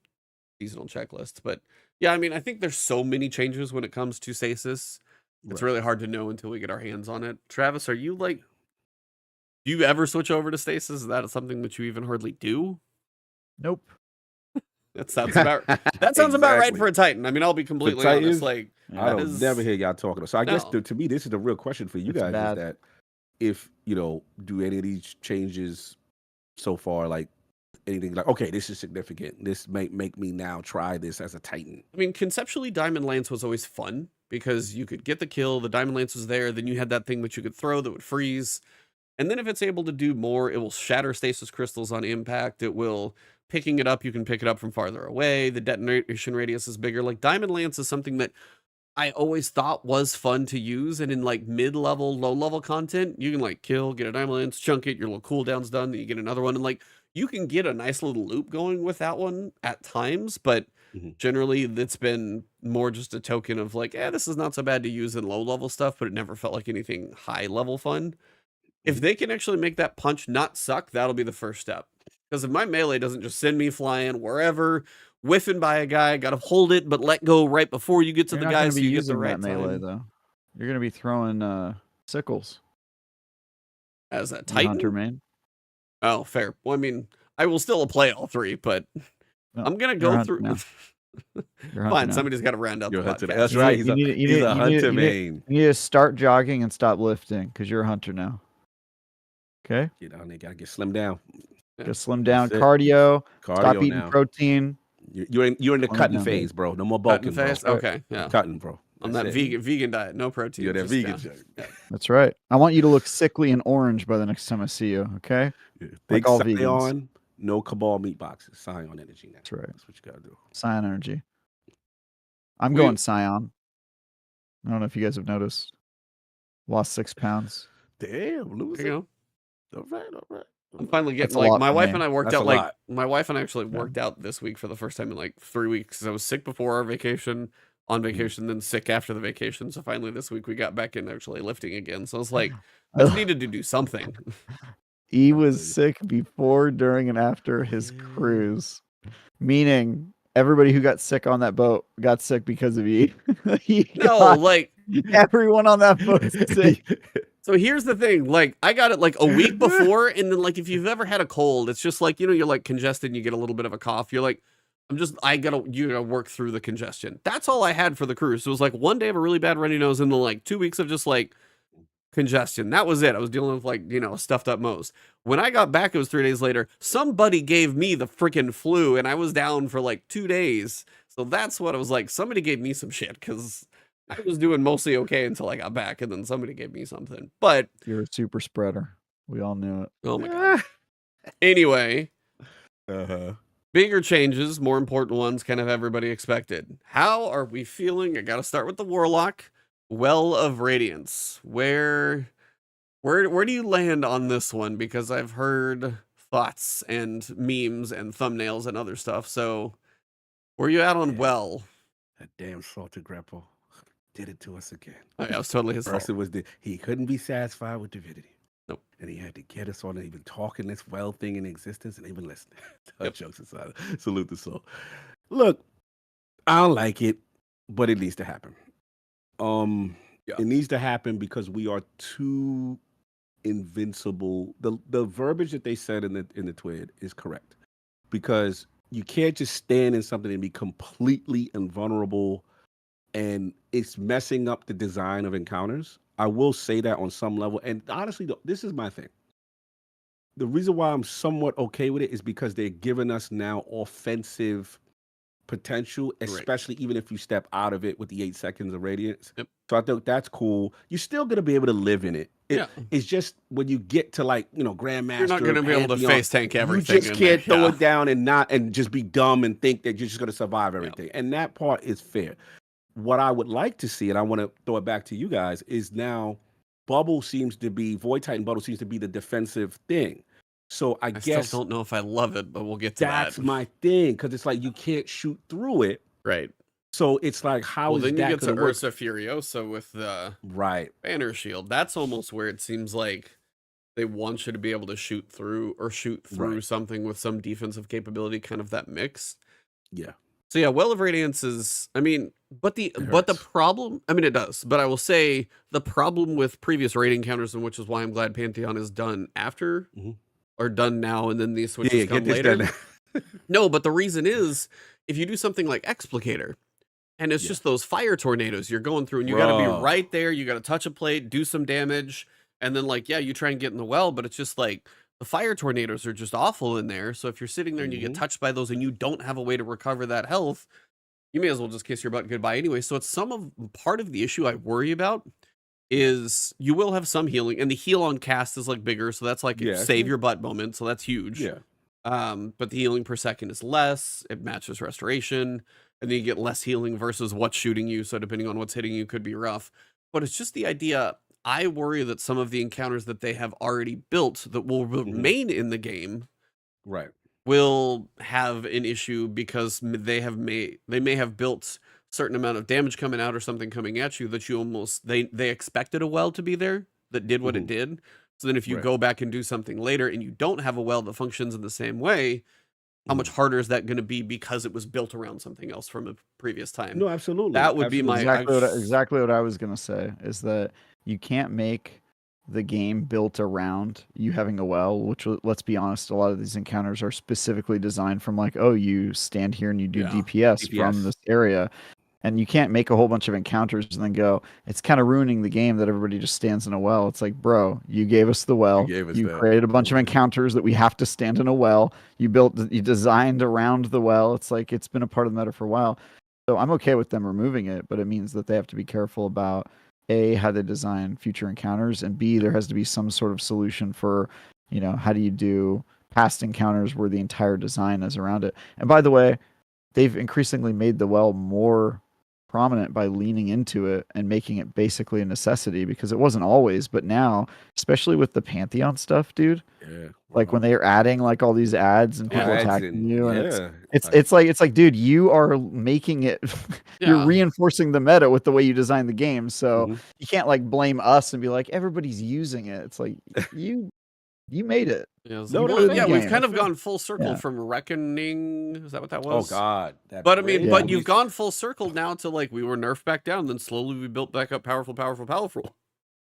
seasonal checklists, but yeah, I mean, I think there's so many changes when it comes to Stasis. It's really hard to know until we get our hands on it. Travis, are you like, do you ever switch over to Stasis? Is that something that you even hardly do? Nope. That sounds about right for a Titan. I mean, I'll be completely honest. Like, I don't never hear y'all talking. So I guess to me, this is the real question for you guys: is that if do any of these changes so far, like anything like, okay, this is significant. This might make me now try this as a Titan. I mean, conceptually, Diamond Lance was always fun because you could get the kill. The Diamond Lance was there. Then you had that thing that you could throw that would freeze. And then if it's able to do more, it will shatter stasis crystals on impact. It will, picking it up, you can pick it up from farther away. The detonation radius is bigger. Like Diamond Lance is something that I always thought was fun to use. And in like mid-level, low-level content, you can like kill, get a Diamond Lance, chunk it, your little cooldown's done, then you get another one. And like you can get a nice little loop going with that one at times, but generally it's been more just a token of like, this is not so bad to use in low-level stuff, but it never felt like anything high-level fun. If they can actually make that punch not suck, that'll be the first step. Because if my melee doesn't just send me flying wherever, whiffing by a guy, got to hold it, but let go right before you get to the guy so you get the right melee, though. You're going to be throwing sickles. As a Titan? Hunter main. Oh, fair. Well, I mean, I will still play all three, but I'm going to go through... Fine, somebody's got to round out the podcast. That's right. He's a hunter main. You need to start jogging and stop lifting because you're a hunter now. Okay? Get down there. Got to get slimmed down. Just slim down. Cardio. Stop eating protein. You're in the cutting phase, bro. No more bulking, phase? Bro. Okay, yeah. Cutting, bro. On that vegan diet. No protein. You're that vegan. Yeah. That's right. I want you to look sickly and orange by the next time I see you, okay? Like all vegans. No Cabal meat boxes. Scion energy now. That's right. That's what you got to do. Scion energy. I'm going Scion. I don't know if you guys have noticed. Lost 6 pounds. Damn, losing. All right. I'm finally getting like my wife and I worked out like my wife and I actually worked out this week for the first time in like 3 weeks because I was sick before our vacation, on vacation, then sick after the vacation. So finally this week we got back in actually lifting again. So I was like, I just needed to do something. He was sick before, during, and after his cruise, meaning everybody who got sick on that boat got sick because of you. Like everyone on that boat is sick. So here's the thing, like I got it like a week before, and then like if you've ever had a cold, it's just like, you're like congested and you get a little bit of a cough. You're like, I gotta work through the congestion. That's all I had for the cruise. So it was like one day of a really bad runny nose and then like 2 weeks of just like congestion. That was it. I was dealing with like, stuffed up nose. When I got back, it was 3 days later. Somebody gave me the freaking flu and I was down for like 2 days. So that's what I was like. Somebody gave me some shit because I was doing mostly okay until I got back, and then somebody gave me something. But you're a super spreader. We all knew it. Oh my god. Anyway, bigger changes, more important ones, kind of everybody expected. How are we feeling? I got to start with the Warlock. Well of Radiance. Where do you land on this one? Because I've heard thoughts and memes and thumbnails and other stuff. So, where are you at on Well? That damn salted grapple did it to us again. Oh, yeah, it was totally his fault. First, it was he couldn't be satisfied with Divinity. Nope. And he had to get us on and even talking this well thing in existence and even listening. Jokes aside, salute the soul. Look, I don't like it, but it needs to happen. It needs to happen because we are too invincible. The verbiage that they said in the TWID is correct, because you can't just stand in something and be completely invulnerable, and it's messing up the design of encounters. I will say that on some level, and honestly, this is my thing. The reason why I'm somewhat okay with it is because they're giving us now offensive potential, especially even if you step out of it with the 8 seconds of radiance. Yep. So I think that's cool. You're still gonna be able to live in it. It's just when you get to like, Grandmaster, you're not gonna be able to face tank everything. You just can't throw it down and just be dumb and think that you're just gonna survive everything. And that part is fair. what I would like to see, and I want to throw it back to you guys, is now Bubble seems to be, Void Titan Bubble seems to be the defensive thing. So I guess still don't know if I love it, but we'll get to that's that. my thing, because it's like you can't shoot through it. Right. So it's like, how is then you that get to going to work? Ursa Furiosa with the Right. banner shield. That's almost where it seems like they want you to be able to shoot through Right. something with some defensive capability, kind of that mix. Yeah. So yeah, Well of Radiance is, I mean, but the hurts. problem, I mean, it does, but I will say the problem with previous raid encounters, and which is why I'm glad Pantheon is done after, Mhm. or done now, and then these switches Yeah, come get this later. done. No, but the reason is, if you do something like Explicator, and it's Yeah. just those fire tornadoes you're going through, and you got to Bro. be right there, you got to touch a plate, do some damage, and then like, yeah, you try and get in the well, but it's just like, the fire tornadoes are just awful in there, so if you're sitting there and you get Mhm. touched by those and you don't have a way to recover that health, you may as well just kiss your butt goodbye anyway. So it's part of the issue I worry about is you will have some healing, and the heal on cast is like bigger, so that's like a Yeah. save your butt moment, so that's huge. Yeah. But the healing per second is less, it matches restoration, and then you get less healing versus what's shooting you, so depending on what's hitting you could be rough. But it's just the idea, I worry that some of the encounters that they have already built that will remain in the game Right. will have an issue because they may have built certain amount of damage coming out or something coming at you that you almost they expected a well to be there that did what it did. So then if you Right. go back and do something later and you don't have a well that functions in the same way, how much harder is that going to be because it was built around something else from a previous time? No, absolutely. That would be my exactly what I was gonna say is that you can't make the game built around you having a well, which, let's be honest, a lot of these encounters are specifically designed from like, oh, you stand here and you do Yeah, DPS from this area. And you can't make a whole bunch of encounters and then go, it's kind of ruining the game that everybody just stands in a well. It's like, bro, you gave us the well. You created a bunch of encounters that we have to stand in a well. You designed around the well. It's like, it's been a part of the meta for a while. So I'm okay with them removing it, but it means that they have to be careful about A, how they design future encounters, and B, there has to be some sort of solution for, how do you do past encounters where the entire design is around it. And by the way, they've increasingly made the well more prominent by leaning into it and making it basically a necessity, because it wasn't always, but now, especially with the Pantheon stuff, dude. Yeah. Like when they are adding like all these ads and people attacking you, and it's like, dude, you are making it you're reinforcing the meta with the way you design the game. So you can't like blame us and be like, everybody's using it. It's like you made it. Yeah, No, we've kind of gone full circle from Reckoning. Is that what that was? Oh God. But I mean, but you've gone full circle now to like, we were nerfed back down, then slowly we built back up powerful.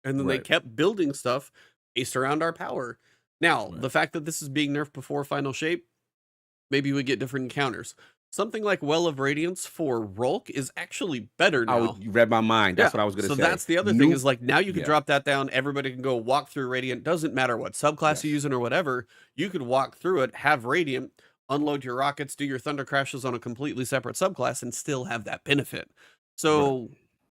And then they kept building stuff based around our power. Now, the fact that this is being nerfed before final shape, maybe we get different encounters. Something like Well of Radiance for Rolk is actually better now. You read my mind. That's what I was going to say. So that's the other thing is like, now you can drop that down. Everybody can go walk through Radiant. Doesn't matter what subclass you're using or whatever. You could walk through it, have Radiant, unload your rockets, do your Thunder Crashes on a completely separate subclass, and still have that benefit. So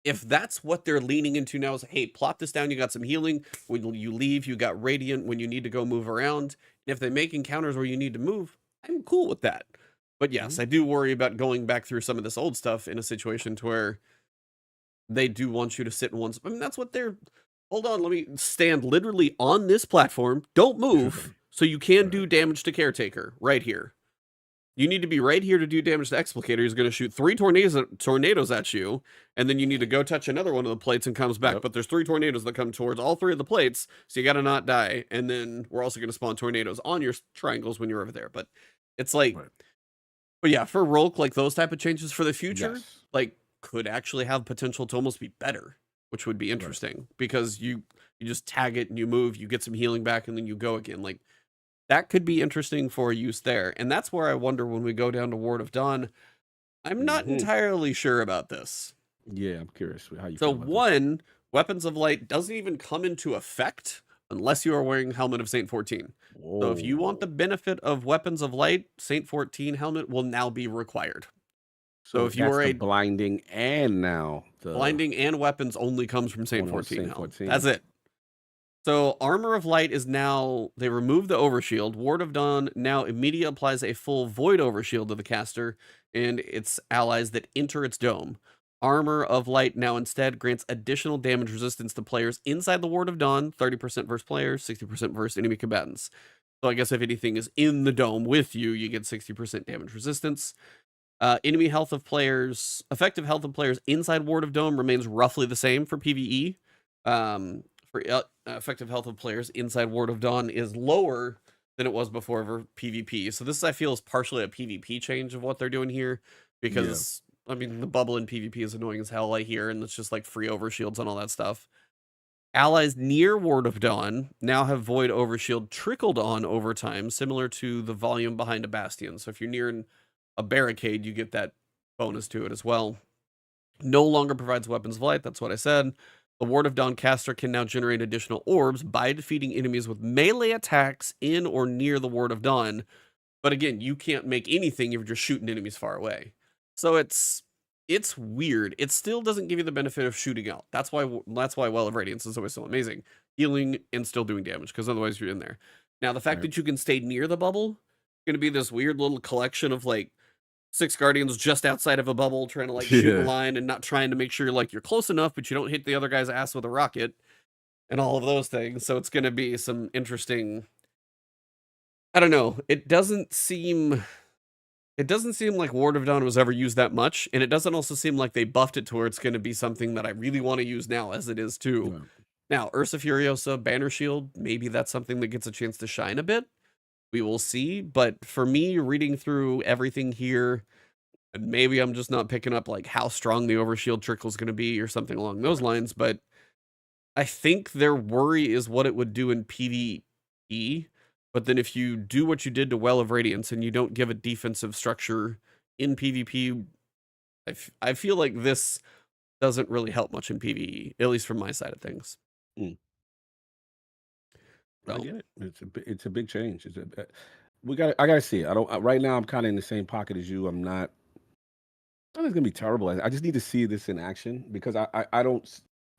if that's what they're leaning into now is, hey, plop this down. You got some healing. When you leave, you got Radiant when you need to go move around. And if they make encounters where you need to move, I'm cool with that. But yes, I do worry about going back through some of this old stuff in a situation to where they do want you to sit in one. I mean, that's what they're. Hold on, let me stand literally on this platform. Don't move, so you can do damage to Caretaker right here. You need to be right here to do damage to Explicator. He's going to shoot 3 tornadoes at you, and then you need to go touch another one of the plates and comes back. But there's 3 tornadoes that come towards all 3 of the plates, so you got to not die. And then we're also going to spawn tornadoes on your triangles when you're over there. But it's like. But yeah, for Rolk, like those type of changes for the future, like could actually have potential to almost be better, which would be interesting because you just tag it and you move, you get some healing back, and then you go again. Like that could be interesting for use there. And that's where I wonder when we go down to Ward of Dawn, I'm not entirely sure about this. Yeah, I'm curious how you So feel about one, Weapons of Light doesn't even come into effect unless you are wearing Helmet of Saint 14. Whoa. So if you want the benefit of Weapons of Light, Saint 14 helmet will now be required. So if you are a blinding and now the blinding and weapons only comes from Saint 14 helmet. That's it. So Armor of Light is now, they removed the overshield. Ward of Dawn now immediately applies a full void overshield to the caster and its allies that enter its dome. Armor of Light now instead grants additional damage resistance to players inside the Ward of Dawn, 30% versus players, 60% versus enemy combatants. So I guess if anything is in the dome with you, you get 60% damage resistance. Enemy health of players, effective health of players inside Ward of Dome remains roughly the same for PvE. Effective health of players inside Ward of Dawn is lower than it was before for PvP. So this, I feel, is partially a PvP change of what they're doing here, because I mean, the bubble in PvP is annoying as hell, I hear, and it's just like free overshields and all that stuff. Allies near Ward of Dawn now have Void Overshield trickled on over time, similar to the volume behind a Bastion. So if you're near a barricade, you get that bonus to it as well. No longer provides weapons of light, that's what I said. The Ward of Dawn caster can now generate additional orbs by defeating enemies with melee attacks in or near the Ward of Dawn. But again, you can't make anything if you're just shooting enemies far away. So it's weird. It still doesn't give you the benefit of shooting out. That's why Well of Radiance is always so amazing. Healing and still doing damage, because otherwise you're in there. Now, the fact that you can stay near the bubble is going to be this weird little collection of like 6 Guardians just outside of a bubble trying to like shoot a line and not trying to make sure like you're close enough, but you don't hit the other guy's ass with a rocket and all of those things. So it's going to be some interesting, I don't know. It doesn't seem like Ward of Dawn was ever used that much, and it doesn't also seem like they buffed it to where it's going to be something that I really want to use now, as it is too. Yeah. Now, Ursa Furiosa, Banner Shield, maybe that's something that gets a chance to shine a bit. We will see, but for me, reading through everything here, and maybe I'm just not picking up like how strong the overshield trickle is going to be or something along those lines, but I think their worry is what it would do in PvE. But then if you do what you did to Well of Radiance and you don't give a defensive structure in PvP, I feel like this doesn't really help much in PvE, at least from my side of things. I get it. It's a big change. I gotta see it. Right now I'm kind of in the same pocket as you. I'm not think it's gonna be terrible. I just need to see this in action, because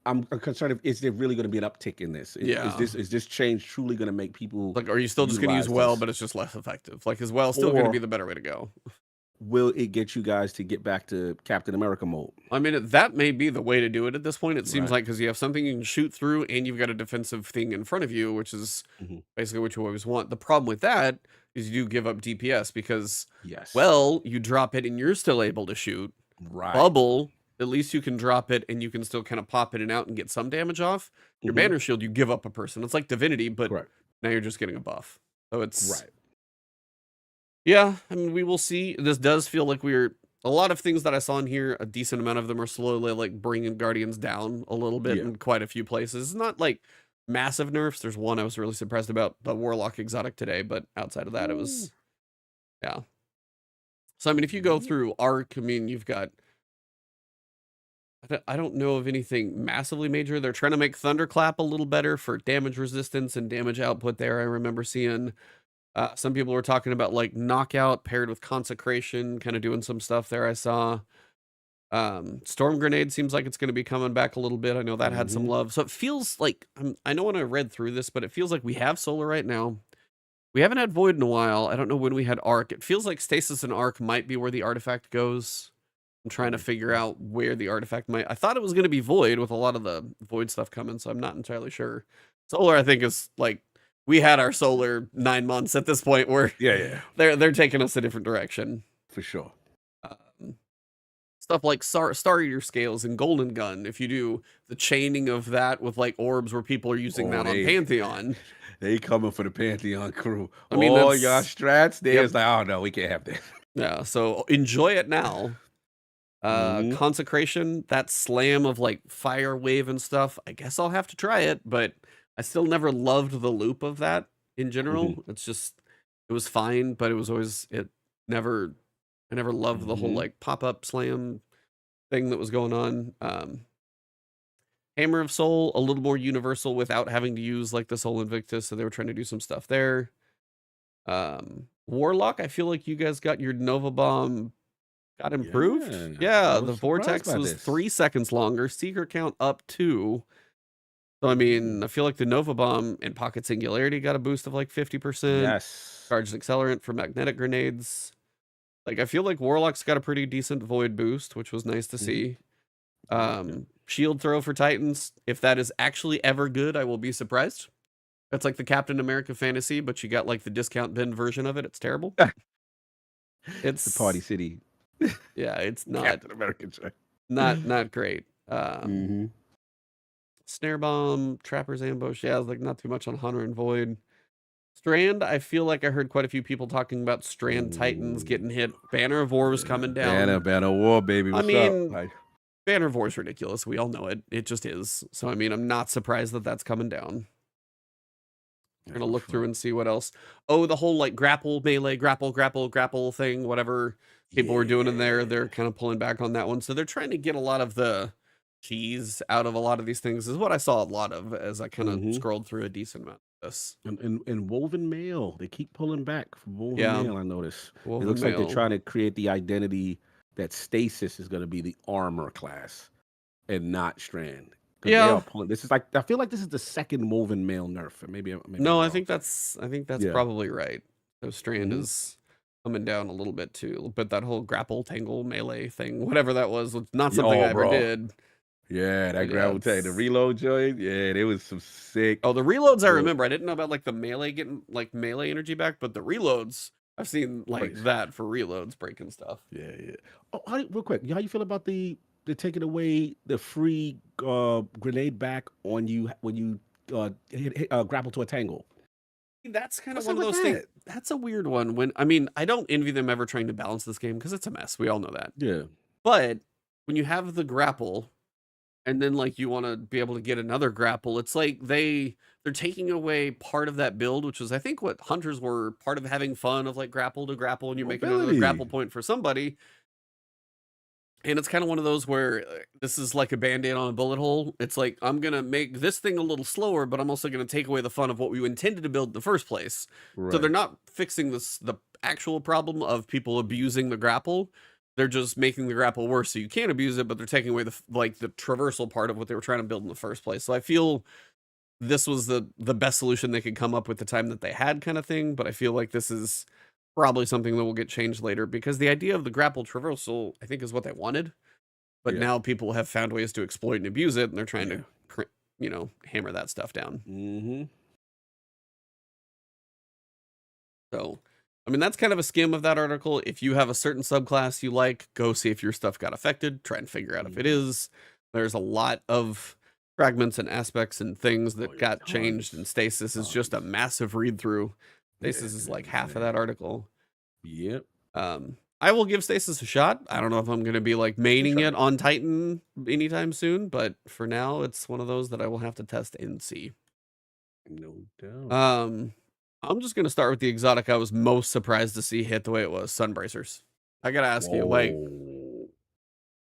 I'm concerned if is there really going to be an uptick in this? Is this change truly going to make people like? Are you still just going to use Well, but it's just less effective? Like, is Well still going to be the better way to go? Will it get you guys to get back to Captain America mode? I mean, that may be the way to do it at this point. It seems like, because you have something you can shoot through and you've got a defensive thing in front of you, which is basically what you always want. The problem with that is you do give up DPS, because Well, you drop it and you're still able to shoot. Bubble, at least you can drop it and you can still kind of pop in and out and get some damage off. Your Banner Shield, you give up a person. It's like Divinity, but now you're just getting a buff. So it's yeah, I mean, we will see. This does feel like a lot of things that I saw in here, a decent amount of them are slowly like bringing Guardians down a little bit in quite a few places. It's not like massive nerfs. There's one I was really surprised about, the Warlock exotic today, but outside of that, it was, yeah. So, I mean, if you go through Arc, I mean, you've got, I don't know of anything massively major. They're trying to make Thunderclap a little better for damage resistance and damage output there. I remember seeing some people were talking about like Knockout paired with Consecration, kind of doing some stuff there I saw. Storm Grenade seems like it's going to be coming back a little bit. I know that had some love. So it feels like, I know when I read through this, but it feels like we have Solar right now. We haven't had Void in a while. I don't know when we had Arc. It feels like Stasis and Arc might be where the artifact goes. I'm trying to figure out where the artifact might. I thought it was going to be Void with a lot of the Void stuff coming, so I'm not entirely sure. Solar, I think, is like, we had our Solar 9 months at this point where they're taking us a different direction. For sure. Stuff like Star Eater Scales and Golden Gun, if you do the chaining of that with like orbs where people are using that on Pantheon. They coming for the Pantheon crew. I mean, all y'all strats, it's like, oh no, we can't have that. Yeah, so enjoy it now. Consecration, that slam of like fire wave and stuff, I guess I'll have to try it, but I still never loved the loop of that in general. It's just, it was fine, but it was always, I never loved the whole like pop-up slam thing that was going on. Hammer of Soul, a little more universal without having to use like the Soul Invictus, so they were trying to do some stuff there. Warlock, I feel like you guys got your Nova Bomb got improved. Yeah, the Vortex was 3 seconds longer. Seeker count up 2. So, I mean, I feel like the Nova Bomb and Pocket Singularity got a boost of like 50%. Yes. Charged Accelerant for Magnetic Grenades. Like, I feel like Warlock's got a pretty decent Void boost, which was nice to see. Shield throw for Titans. If that is actually ever good, I will be surprised. That's like the Captain America fantasy, but you got like the discount bin version of it. It's terrible. It's the Party City. Yeah, it's not Captain America. not great. Mm-hmm. Snare Bomb, Trapper's Ambush. Yeah, like not too much on Hunter and Void. Strand, I feel like I heard quite a few people talking about Strand Titans getting hit. Banner of War was coming down. Banner of War, baby. What's up? Like, Banner of War is ridiculous. We all know it. It just is. So, I mean, I'm not surprised that that's coming down. I'm going to look through and see what else. Oh, the whole like grapple, melee, grapple thing, whatever people were doing in there. They're kind of pulling back on that one. So they're trying to get a lot of the cheese out of a lot of these things is what I saw a lot of as I kind of scrolled through a decent amount of this. And Woven Mail, they keep pulling back from Woven Mail, I notice. Woven it looks Mail. like they're trying to create the identity that Stasis is going to be the armor class and not Strand. Yeah, this is like I feel like this is the second Woven Mail nerf. Maybe no, I think that's probably right. So Strand is coming down a little bit too, but that whole grapple tangle melee thing, whatever that was not something I ever did. Yeah, that grapple tangle, the reload joint. Yeah, there was some sick. Oh, the reloads I remember. I didn't know about like the melee getting like melee energy back, but the reloads I've seen like that for reloads breaking stuff. Yeah. Oh, real quick, how you feel about the taking away the free grenade back on you when you grapple to a tangle? That's kind of one of those things. That's a weird one. When I mean, I don't envy them ever trying to balance this game because it's a mess. We all know that. Yeah. But when you have the grapple, and then like you want to be able to get another grapple, it's like they're taking away part of that build, which was I think what hunters were part of having fun of like grapple to grapple, and you're making another grapple point for somebody. And it's kind of one of those where this is like a Band-Aid on a bullet hole. It's like, I'm going to make this thing a little slower, but I'm also going to take away the fun of what we intended to build in the first place. Right. So they're not fixing the actual problem of people abusing the grapple. They're just making the grapple worse so you can't abuse it, but they're taking away the traversal part of what they were trying to build in the first place. So I feel this was the best solution they could come up with the time that they had kind of thing. But I feel like this is probably something that will get changed later because the idea of the grapple traversal, I think, is what they wanted. But now people have found ways to exploit and abuse it, and they're trying to, hammer that stuff down. Mm-hmm. So, I mean, that's kind of a skim of that article. If you have a certain subclass you like, go see if your stuff got affected. Try and figure out if it is. There's a lot of fragments and aspects and things that got changed, and Stasis is just a massive read-through. Stasis is like half of that article. Yep. I will give Stasis a shot. I don't know if I'm going to be like maining it on Titan anytime soon, but for now, it's one of those that I will have to test and see. No doubt. I'm just going to start with the exotic I was most surprised to see hit the way it was, Sunbracers. I got to ask you, like,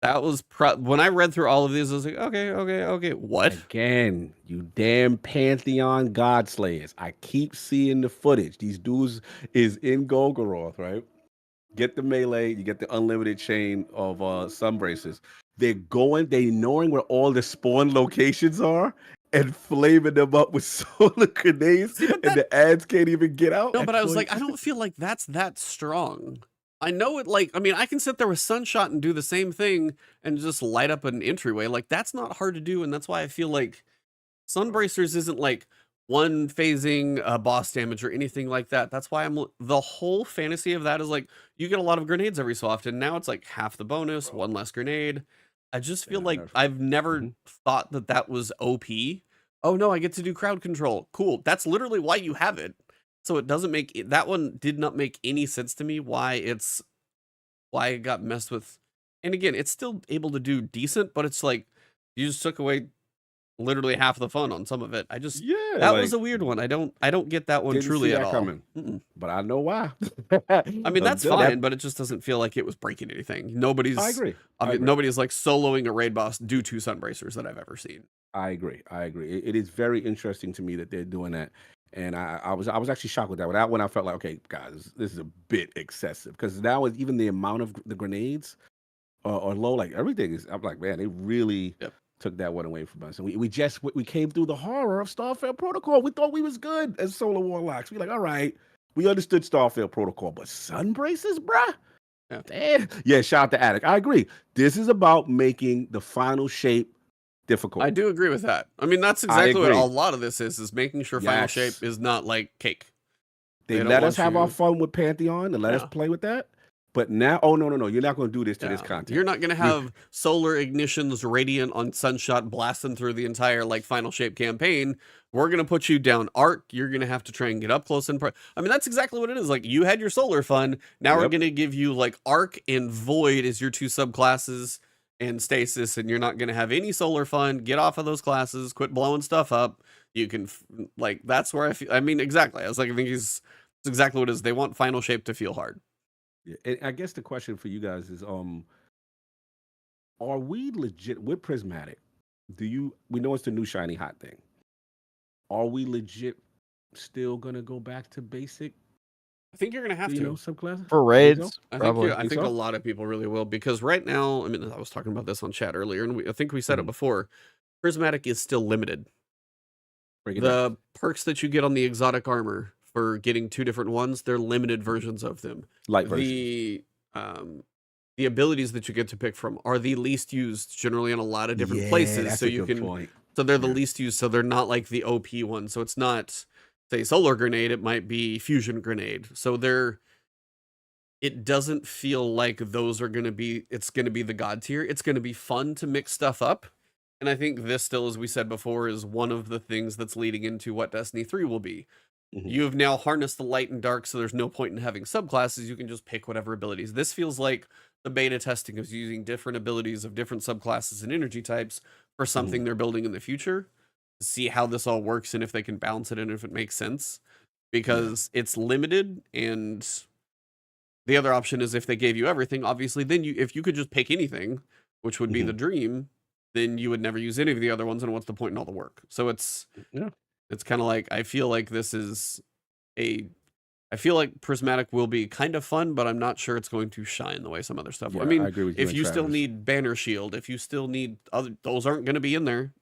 that was when I read through all of these, I was like, okay, what? Again, you damn Pantheon Godslayers. I keep seeing the footage. These dudes is in Golgoroth, right? Get the melee, you get the unlimited chain of Sunbracers. They knowing where all the spawn locations are and flaming them up with solar grenades, and the ads can't even get out. No, but I was like, I don't feel like that's that strong. I know it, like, I mean, I can sit there with Sunshot and do the same thing and just light up an entryway. Like, that's not hard to do, and that's why I feel like Sunbracers isn't, like, one phasing boss damage or anything like that. That's why the whole fantasy of that is, like, you get a lot of grenades every so often. Now it's, like, half the bonus, one less grenade. I just feel like I've never thought that was OP. Oh, no, I get to do crowd control. Cool. That's literally why you have it. So it doesn't make that one did not make any sense to me why it got messed with. And again, it's still able to do decent, but it's like you just took away literally half the fun on some of it. I just that was a weird one. I don't get that one truly at all. Coming. But I know why. I mean, that's fine, but it just doesn't feel like it was breaking anything. I agree. Nobody's like soloing a raid boss due to Sunbracers that I've ever seen. I agree. It is very interesting to me that they're doing that. And I was actually shocked with that. With that one, I felt like, okay, guys, this is a bit excessive because now even the amount of the grenades are low. Like everything is. I'm like, man, they really took that one away from us. And we came through the horror of Starfield Protocol. We thought we was good as Solar Warlocks. We like, all right, we understood Starfield Protocol, but Sunbracers, bruh. Yeah. Damn. Yeah, shout out to Attic. I agree. This is about making the final shape difficult. I do agree with that. I mean, that's exactly what a lot of this is making sure final shape is not like cake. They let us have our fun with Pantheon and let us play with that. But now, oh, no. You're not going to do this to this content. You're not going to have Solar Ignitions Radiant on Sunshot blasting through the entire like final shape campaign. We're going to put you down Arc. You're going to have to try and get up close and I mean, that's exactly what it is. Like, you had your Solar fun. Now we're going to give you like Arc and Void as your two subclasses and Stasis, and you're not going to have any Solar fun. Get off of those classes. Quit blowing stuff up. You can, like, that's where I feel, I mean, exactly. I was like, I think it's exactly what it is. They want final shape to feel hard. And I guess the question for you guys is, are we legit with Prismatic? We know it's the new shiny hot thing. Are we legit still gonna go back to basic? I think you're gonna have to subclasses for raids. I think a lot of people really will, because right now, I mean, I was talking about this on chat earlier, and I think we said it before. Prismatic is still limited. The perks that you get on the exotic armor for getting 2 different ones, they're limited versions of them. The abilities that you get to pick from are the least used generally in a lot of different places. So you can, so they're the least used. So they're not like the OP one. So it's not, say, Solar Grenade. It might be Fusion Grenade. So it doesn't feel like those are going to be, it's going to be the God tier. It's going to be fun to mix stuff up. And I think this still, as we said before, is one of the things that's leading into what Destiny 3 will be. You have now harnessed the light and dark, so there's no point in having subclasses. You can just pick whatever abilities. This feels like the beta testing of using different abilities of different subclasses and energy types for something they're building in the future. To see how this all works and if they can balance it and if it makes sense. Because it's limited, and the other option is if they gave you everything, obviously, then if you could just pick anything, which would be the dream, then you would never use any of the other ones, and what's the point in all the work? So it's kind of like, I feel like I feel like Prismatic will be kind of fun, but I'm not sure it's going to shine the way some other stuff will. I mean, I agree with you, if you still need Banner Shield, if you still need those aren't going to be in there.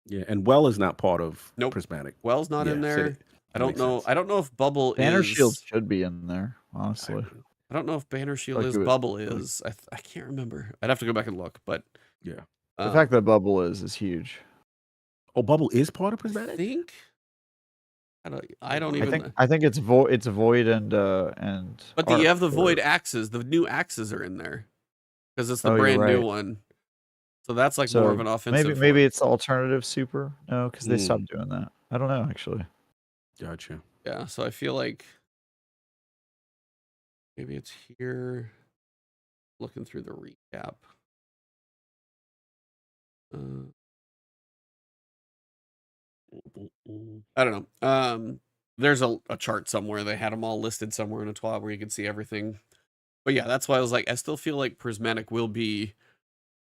Yeah, and Well is not part of Prismatic. Well's not in there. I don't know. I don't know if Bubble Banner Shield should be in there, honestly. I don't know if Banner Shield is. Bubble is. I can't remember. I'd have to go back and look, but yeah. The fact that Bubble is huge. Oh, Bubble is part of Prismatic? I think. I don't even. I think it's Void. It's Void and. But you have the Void axes. The new axes are in there because it's the brand new one. So that's like more of an offensive. Maybe it's the alternative super. No, because they stopped doing that. I don't know actually. Gotcha. Yeah, so I feel like maybe it's here. Looking through the recap. I don't know. There's a chart somewhere. They had them all listed somewhere in a TWID where you can see everything. But yeah, that's why I was like, I still feel like Prismatic will be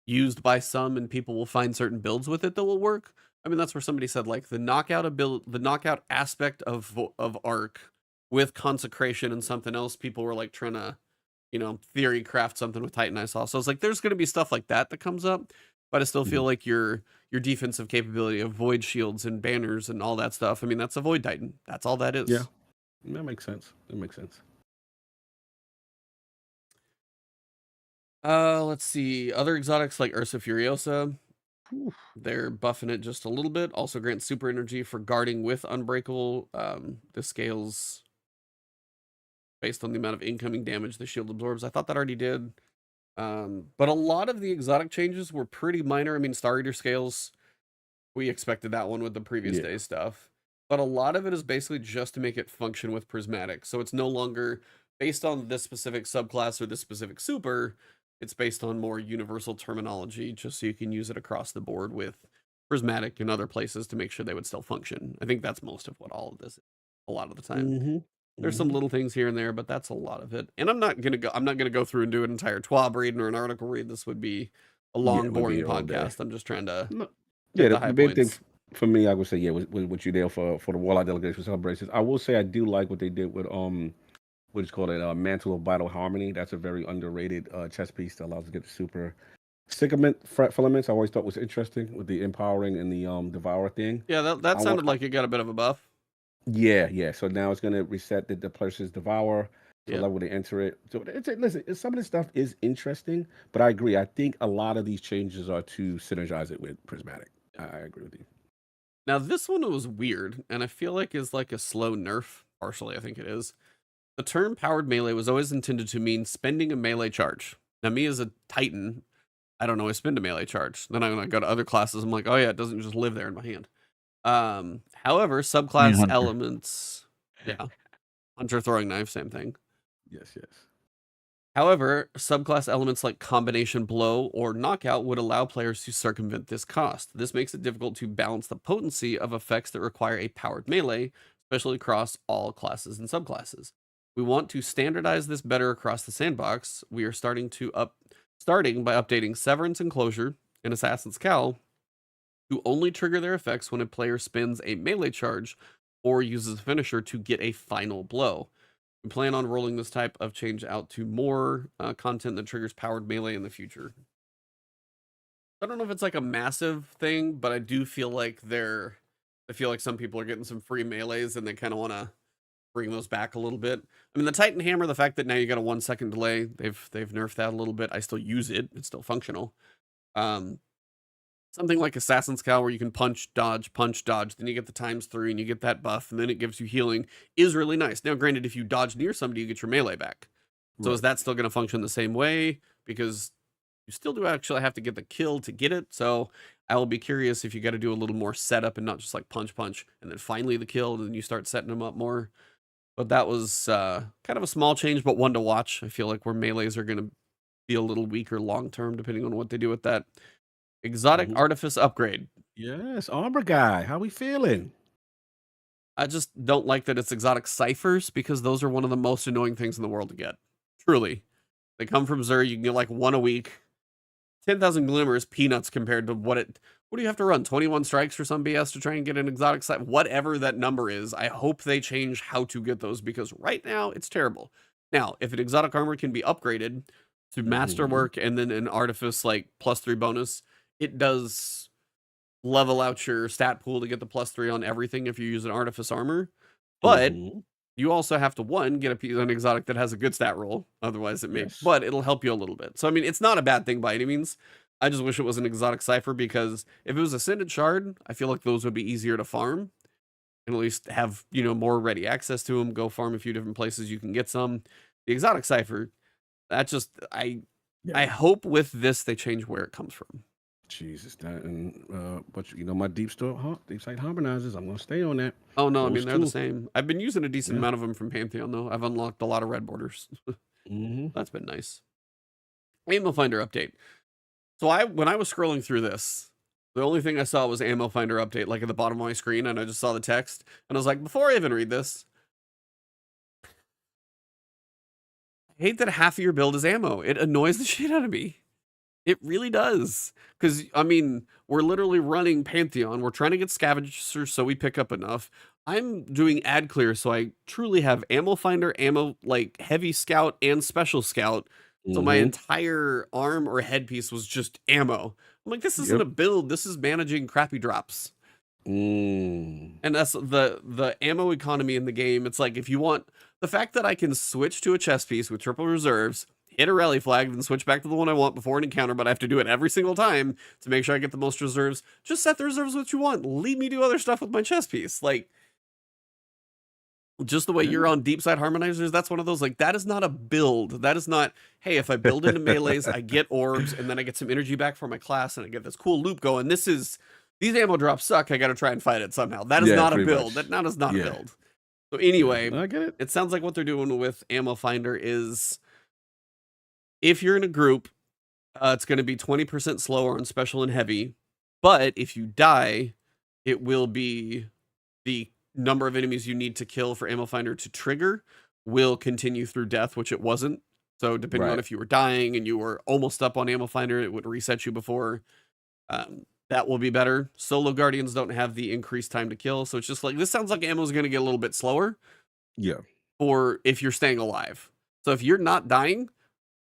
used by some, and people will find certain builds with it that will work. I mean, that's where somebody said like the knockout aspect of Arc with Consecration and something else. People were like trying to, theory craft something with Titan. I saw. So I was like, there's going to be stuff like that comes up. But I still feel like your defensive capability of Void Shields and banners and all that stuff, I mean, that's a Void Titan. That's all that is. Yeah, that makes sense. Let's see. Other exotics like Ursa Furiosa, they're buffing it just a little bit. Also grants super energy for guarding with Unbreakable. This scales based on the amount of incoming damage the shield absorbs. I thought that already did. But a lot of the exotic changes were pretty minor. I mean, Star Eater scales, we expected that one with the previous day stuff. But a lot of it is basically just to make it function with Prismatic. So it's no longer based on this specific subclass or this specific super. It's based on more universal terminology, just so you can use it across the board with Prismatic and other places to make sure they would still function. I think that's most of what all of this is, a lot of the time. There's some little things here and there, but that's a lot of it. And I'm not gonna go through and do an entire TWAB read or an article read. This would be a long, boring podcast. I'm just trying to the big thing for me, I would say, what you did for the Warlock delegation celebrations. I will say I do like what they did with what is called a Mantle of Vital Harmony. That's a very underrated chess piece that allows us to get the super Sycamore filaments. I always thought was interesting with the empowering and the Devour thing. Yeah, that sounded like it got a bit of a buff. Yeah. So now it's going to reset the person's Devour. So I love when they enter it. So listen, some of this stuff is interesting, but I agree. I think a lot of these changes are to synergize it with Prismatic. I agree with you. Now this one was weird, and I feel like is like a slow nerf. Partially, I think it is. The term powered melee was always intended to mean spending a melee charge. Now, me as a Titan, I don't always spend a melee charge. Then when I go to other classes, I'm like, oh yeah, it doesn't just live there in my hand. However, subclass Hunter. elements, yeah, Hunter throwing knife, same thing. Yes. However, subclass elements like combination blow or knockout would allow players to circumvent this cost. This makes it difficult to balance the potency of effects that require a powered melee, especially across all classes and subclasses. We want to standardize this better across the sandbox. We are starting by updating Severance and Closure in Assassin's Cowl to only trigger their effects when a player spends a melee charge or uses a finisher to get a final blow. We plan on rolling this type of change out to more content that triggers powered melee in the future. I don't know if it's like a massive thing, but I do feel like I feel like some people are getting some free melees and they kind of want to bring those back a little bit. I mean, the Titan Hammer, the fact that now you got a 1 second delay, they've nerfed that a little bit. I still use it. It's still functional. Something like Assassin's Cowl where you can punch, dodge, then you get the ×3 and you get that buff, and then it gives you healing is really nice. Now, granted, if you dodge near somebody, you get your melee back. So is that still going to function the same way? Because you still do actually have to get the kill to get it. So I will be curious if you got to do a little more setup and not just like punch, and then finally the kill, and then you start setting them up more. But that was kind of a small change, but one to watch. I feel like where melees are going to be a little weaker long-term, depending on what they do with that. Exotic Artifice upgrade. Yes, Armor Guy. How we feeling? I just don't like that it's exotic ciphers because those are one of the most annoying things in the world to get. Truly. They come from Xur. You can get like 1 a week. 10,000 glimmers, peanuts compared to what do you have to run? 21 strikes for some BS to try and get an exotic cipher? Whatever that number is, I hope they change how to get those because right now it's terrible. Now, if an exotic armor can be upgraded to masterwork and then an artifice like +3 bonus, it does level out your stat pool to get the +3 on everything if you use an artifice armor. But you also have to, get an exotic that has a good stat roll. Otherwise it may, but it'll help you a little bit. So, I mean, it's not a bad thing by any means. I just wish it was an exotic cipher because if it was Ascended Shard, I feel like those would be easier to farm and at least have, more ready access to them. Go farm a few different places. You can get some. The exotic cipher, that just, I hope with this, they change where it comes from. Jesus, that and but my deep site harmonizers. I'm gonna stay on that. Oh no, I mean they're the same. I've been using a decent amount of them from Pantheon though. I've unlocked a lot of red borders. That's been nice. Ammo Finder update. So when I was scrolling through this, the only thing I saw was Ammo Finder update, like at the bottom of my screen, and I just saw the text, and I was like, before I even read this, I hate that half of your build is ammo. It annoys the shit out of me. It really does. Because, I mean, we're literally running Pantheon. We're trying to get scavengers so we pick up enough. I'm doing ad clear, so I truly have ammo finder, ammo, like heavy scout and special scout. So my entire arm or headpiece was just ammo. I'm like, this isn't a build. This is managing crappy drops. And that's the ammo economy in the game. It's like, if you want the fact that I can switch to a chest piece with triple reserves, hit a rally flag, then switch back to the one I want before an encounter, but I have to do it every single time to make sure I get the most reserves. Just set the reserves what you want. Leave me do other stuff with my chest piece. Like, just the way you're on deep side harmonizers, that's one of those, like, that is not a build. That is not, hey, if I build into melees, I get orbs, and then I get some energy back for my class, and I get this cool loop going. These ammo drops suck. I got to try and fight it somehow. That is not a build. That is not a build. So anyway, I get it. It sounds like what they're doing with Ammo Finder is, if you're in a group, it's going to be 20% slower on special and heavy, but if you die, it will be the number of enemies you need to kill for Ammo Finder to trigger will continue through death, which it wasn't. So depending on if you were dying and you were almost up on Ammo Finder, it would reset you before. That will be better. Solo Guardians don't have the increased time to kill, so it's just like, this sounds like ammo is going to get a little bit slower. Yeah. Or if you're staying alive. So if you're not dying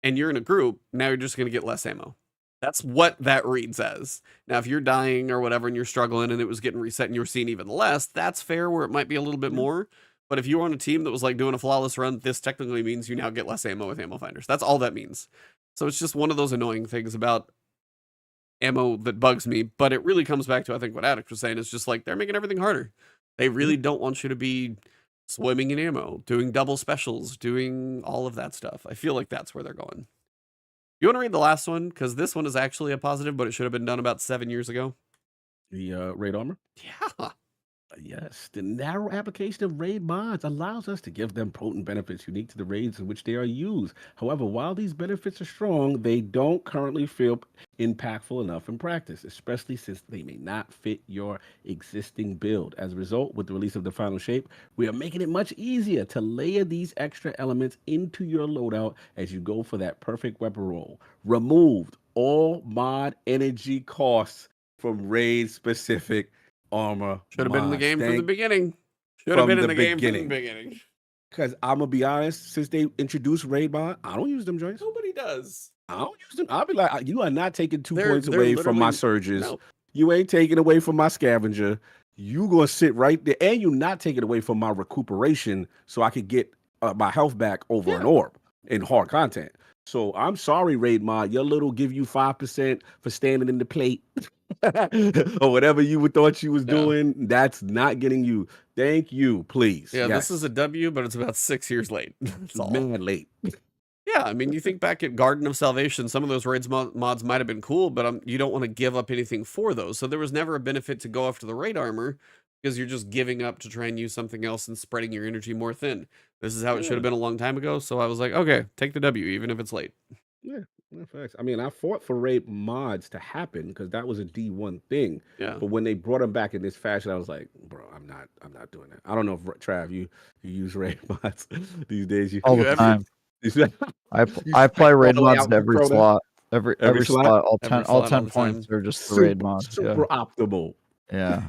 and you're in a group, now you're just going to get less ammo. That's what that reads as. Now, if you're dying or whatever and you're struggling and it was getting reset and you were seeing even less, that's fair where it might be a little bit more. But if you were on a team that was like doing a flawless run, this technically means you now get less ammo with ammo finders. That's all that means. So it's just one of those annoying things about ammo that bugs me. But it really comes back to, I think, what Addict was saying, is just like they're making everything harder. They really don't want you to be swimming in ammo, doing double specials, doing all of that stuff. I feel like that's where they're going. You want to read the last one? Because this one is actually a positive, but it should have been done about 7 years ago. The raid armor? Yeah. Yes, the narrow application of raid mods allows us to give them potent benefits unique to the raids in which they are used. However, while these benefits are strong, they don't currently feel impactful enough in practice, especially since they may not fit your existing build. As a result, with the release of the final shape, we are making it much easier to layer these extra elements into your loadout as you go for that perfect weapon roll. Removed all mod energy costs from raid-specific armor. Should have been in the game from the beginning. Should have been in the game from the beginning. Because I'm going to be honest, since they introduced raid mod, I don't use them joints. Nobody does. I don't use them. I'll be like, you are not taking 2 points away from my surges. No. You ain't taking away from my scavenger. You going to sit right there. And you're not taking away from my recuperation so I could get my health back over an orb in hard content. So I'm sorry, raid mod. Your little give you 5% for standing in the plate or whatever you thought you was doing. That's not getting you. Thank you, please. Yeah, this is a W, but it's about 6 years late. That's all. Man, late. Yeah, I mean, you think back at Garden of Salvation, some of those raids mods might have been cool, but you don't want to give up anything for those. So there was never a benefit to go after the raid armor because you're just giving up to try and use something else and spreading your energy more thin. This is how it should have been a long time ago. So I was like, okay, take the W, even if it's late. Yeah, facts. I mean, I fought for raid mods to happen because that was a D1 thing. Yeah. But when they brought them back in this fashion, I was like, bro, I'm not doing that. I don't know if Trav, you use raid mods these days. All the time. I play raid mods in every slot. Every slot, all 10 points are just the raid mods. Super optimal. Yeah.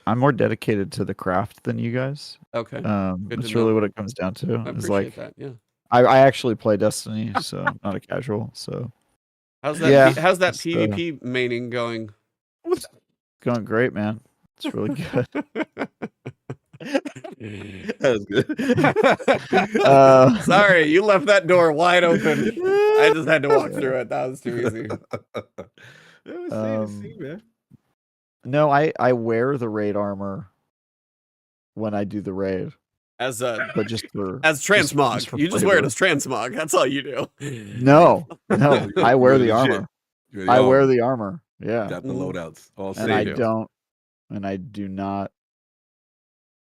I'm more dedicated to the craft than you guys. Okay. That's really what it comes down to. I appreciate that. Yeah. I actually play Destiny, so not a casual. So how's that PvP maining going? It's going great, man. It's really good. That was good. Sorry, you left that door wide open. I just had to walk through it. That was too easy. Man. No, I wear the raid armor when I do the raid. But just for as transmog. You just wear it as transmog. That's all you do. No. I wear the armor. I wear the armor. Yeah. Got the loadouts. All and I do not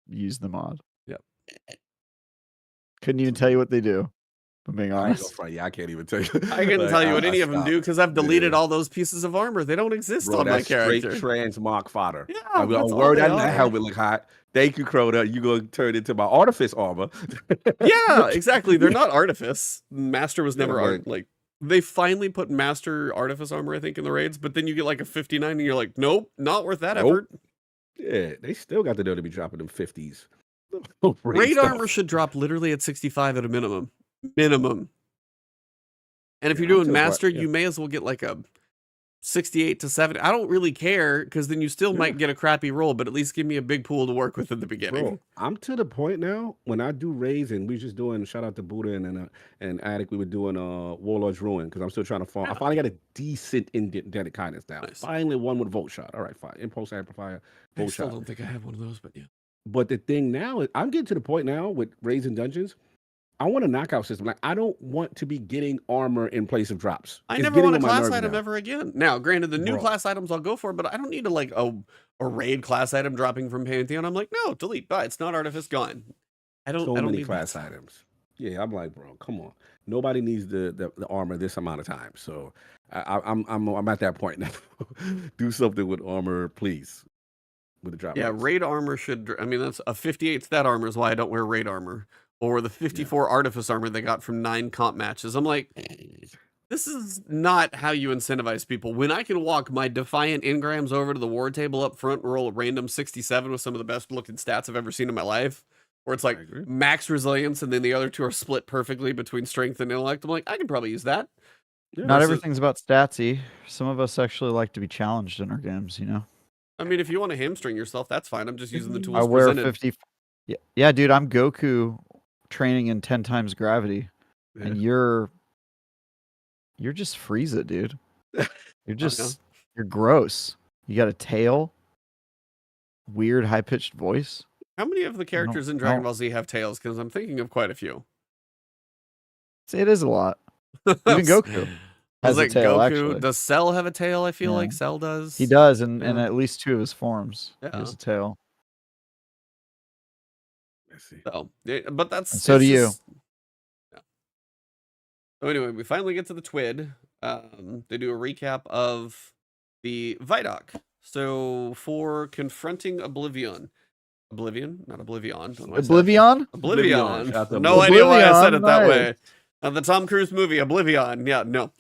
use the mod. Yep. Couldn't even tell you what they do. I'm being honest. I can't even tell you. I couldn't tell you what any of them do because I've deleted all those pieces of armor. They don't exist on my character. Straight transmog fodder. Yeah, I'm gonna word that helmet look hot. Thank you, Crota. You gonna turn into my artifice armor. Yeah, exactly. They're not artifice. Master was never like. They finally put Master Artifice armor, I think, in the raids, but then you get like a 59 and you're like, nope, not worth that effort. Yeah, they still got the dough to be dropping them 50s. Raid armor should drop literally at 65 at a minimum. And if you're doing Master, you may as well get like a 68 to 70. I don't really care because then you still might get a crappy roll, but at least give me a big pool to work with at the beginning. Bro, I'm to the point now when I do raids and we just doing shout out to Buddha and Attic. We were doing Warlord's Ruin because I'm still trying to farm. I finally got a decent indebted kindness now. Nice. Finally, one with Volt Shot. All right, fine. Impulse Amplifier. Volt Shot. I don't think I have one of those, but yeah. But the thing now is I'm getting to the point now with raids and dungeons. I want a knockout system. Like I don't want to be getting armor in place of drops. I never want a class item ever again. Now, granted, the new class items I'll go for, but I don't need a raid class item dropping from Pantheon. I'm like, no, delete. Bye. It's not Artifice, gone. I don't many need class items. Yeah, I'm like, bro, come on. Nobody needs the armor this amount of time. So I'm at that point now. Do something with armor, please. With the drop. Yeah, raid armor should. I mean, that's a 58 stat armor is why I don't wear raid armor. Or the 54 Artifice armor they got from 9 comp matches. I'm like, this is not how you incentivize people. When I can walk my Defiant Engrams over to the war table up front and roll a random 67 with some of the best looking stats I've ever seen in my life, where it's like max resilience and then the other two are split perfectly between strength and intellect, I'm like, I can probably use that. Yeah, not everything's about statsy. Some of us actually like to be challenged in our games, you know? I mean, if you want to hamstring yourself, that's fine. I'm just using the tools I wear presented. Yeah, dude, I'm Goku training in 10 times gravity, and you're just Frieza, dude. You're just you're gross. You got a tail, weird high pitched voice. How many of the characters in Dragon Ball Z have tails? Because I'm thinking of quite a few. See, it is a lot. Even Goku I was has a like, tail. Goku, Actually, does Cell have a tail? I feel Yeah. like Cell does. he does, in Yeah. at least 2 of his forms. He Yeah. has a tail. Let's see. So, but that's And so do you. Yeah. So anyway, we finally get to the TWID. They do a recap of the ViDoc. So for confronting Oblivion, not Oblivion. Don't know why I said Oblivion? Oblivion. Shout out to No idea why I said it that Oblivion, way. The Tom Cruise movie, Oblivion. Yeah, no.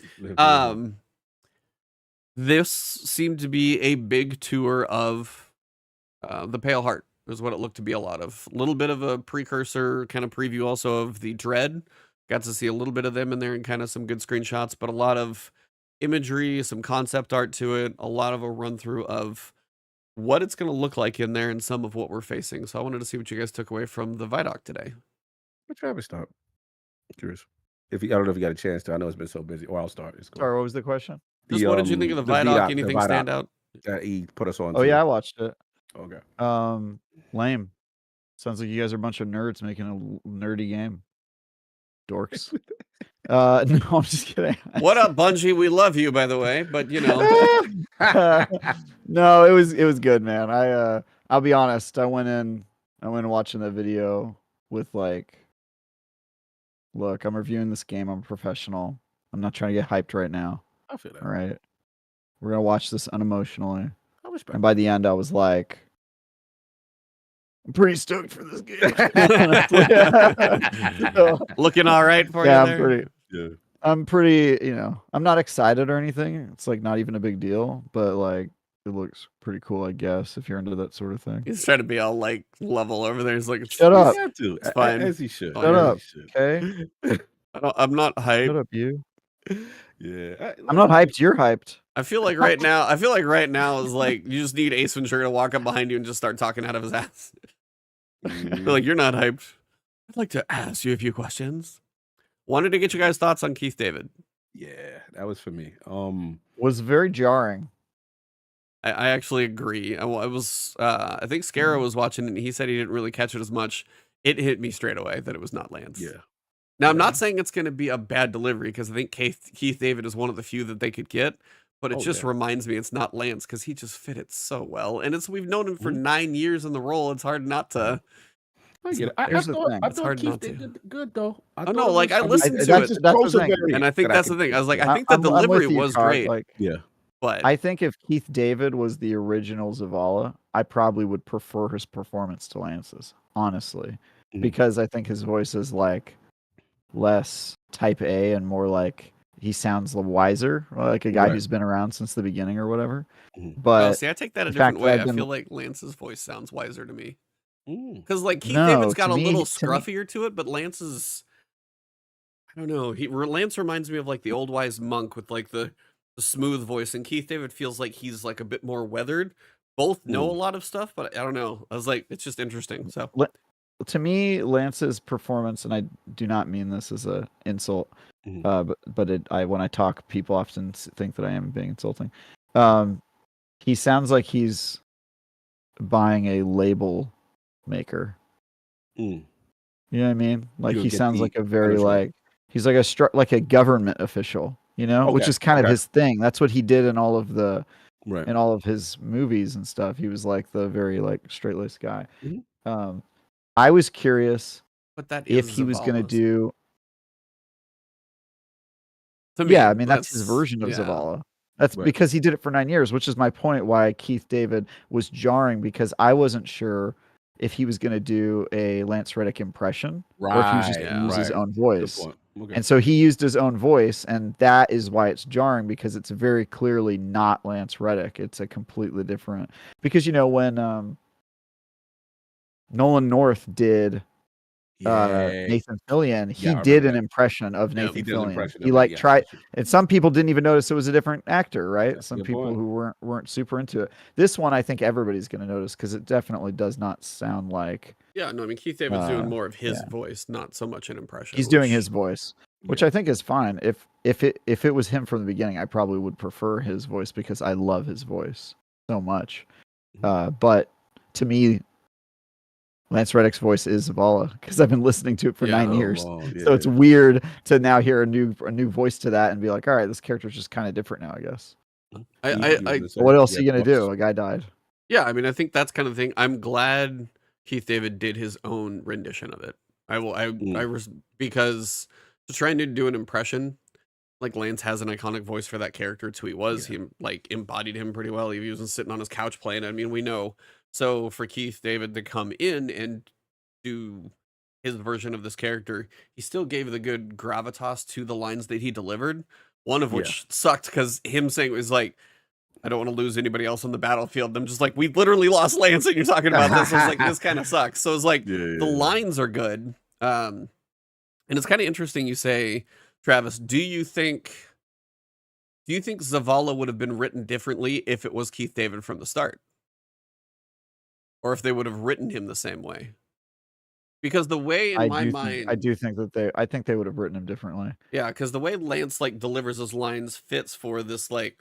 This seemed to be a big tour of the Pale Heart, is what it looked to be a lot of. A little bit of a precursor kind of preview also of the Dread. Got to see a little bit of them in there and kind of some good screenshots, but a lot of imagery, some concept art to it, a lot of a run through of what it's going to look like in there and some of what we're facing. So I wanted to see what you guys took away from the ViDoc today. But Travis, start. Curious. I don't know if you got a chance to. I know it's been so busy. Or I'll start. Sorry, what was the question? Just what did you think of the ViDoc? Anything stand out? That he put us on. Oh yeah, I watched it. Okay. Lame. Sounds like you guys are a bunch of nerds making a nerdy game. Dorks. No, I'm just kidding. What up, Bungie? We love you, by the way, but you know. No, it was good, man. I'll be honest. I went in watching the video with like, look, I'm reviewing this game. I'm a professional. I'm not trying to get hyped right now. I feel that. All right. We're gonna watch this unemotionally. I respect. And by the end, I was like, I'm pretty stoked for this game. So, looking all right for you there? I'm pretty, I'm not excited or anything. It's like not even a big deal, but like it looks pretty cool, I guess, if you're into that sort of thing. He's trying to be all like level over there. He's like, shut up. It's fine. As he should. Shut up. Okay. I'm not hyped. Shut up, you. Yeah. I'm not hyped. You're hyped. I feel like right now is like you just need Ace Ventura to walk up behind you and just start talking out of his ass. I feel like you're not hyped. I'd like to ask you a few questions. Wanted to get you guys' thoughts on Keith David. Yeah, that was for me. Was very jarring. I actually agree. I think Scara was watching it and he said he didn't really catch it as much. It hit me straight away that it was not Lance. Yeah. Now, I'm not saying it's going to be a bad delivery because I think Keith David is one of the few that they could get, but it just reminds me it's not Lance because he just fit it so well. And we've known him for 9 years in the role. It's hard not to. I get it. Here's the thing. It's hard not to. Did good though. I listened to it. That's the thing. And I think that's the thing. I was like, I think the delivery was great. Like, yeah. But I think if Keith David was the original Zavala, I probably would prefer his performance to Lance's, honestly, because I think his voice is like less type A and more like he sounds wiser, like a guy who's been around since the beginning or whatever. But see, I take that a different way. I feel like Lance's voice sounds wiser to me. Because like Keith David's got a little scruffier to it, but Lance's, I don't know. Lance reminds me of like the old wise monk with like the smooth voice, and Keith David feels like he's like a bit more weathered. Both know a lot of stuff, but I don't know. I was like, it's just interesting. So to me, Lance's performance, and I do not mean this as an insult, but when I talk, people often think that I am being insulting. He sounds like he's buying a label maker. You know what I mean? Like he sounds like a very like he's like a government official, which is kind of his thing. That's what he did in all of the in all of his movies and stuff. He was like the very like straight-laced guy. I was curious if he was going to do. Yeah, I mean that's his version of Zavala. That's because he did it for 9 years, which is my point why Keith David was jarring, because I wasn't sure if he was going to do a Lance Reddick impression or if he was just going to use his own voice. And so he used his own voice, and that is why it's jarring, because it's very clearly not Lance Reddick. It's a completely different, because when Nolan North did Nathan Fillion, he Yeah, I did remember an that. impression of Yep. Nathan He does Fillion. impression He of that, like yeah, tried, that's true. and some people didn't even notice it was a different actor, right? That's a Some good people point. who weren't super into it. This one, I think everybody's going to notice because it definitely does not sound like. Yeah, no, I mean Keith David's doing more of his yeah. voice, not so much an impression. He's doing his voice, which I think is fine. If it was him from the beginning, I probably would prefer his voice because I love his voice so much. But to me, Lance Reddick's voice is Zavala because I've been listening to it for 9 years. So it's weird to now hear a new voice to that and be like, all right, this character's just kind of different now, I guess. What else are you gonna do? A guy died. Yeah, I mean, I think that's kind of the thing. I'm glad Keith David did his own rendition of it. Because to try and do an impression, like Lance has an iconic voice for that character. It's who he was. He like embodied him pretty well. He wasn't sitting on his couch playing. I mean, we know. So for Keith David to come in and do his version of this character, he still gave the good gravitas to the lines that he delivered. One of which sucked because him saying it was like, I don't want to lose anybody else on the battlefield. I'm just like, we literally lost Lance and you're talking about this. I was like, this kind of sucks. So it's like, the lines are good. And it's kind of interesting you say, Travis, do you think Zavala would have been written differently if it was Keith David from the start? Or if they would have written him the same way? Because the way in my mind, I do think that I think they would have written him differently. Yeah, because the way Lance like delivers his lines fits for this like,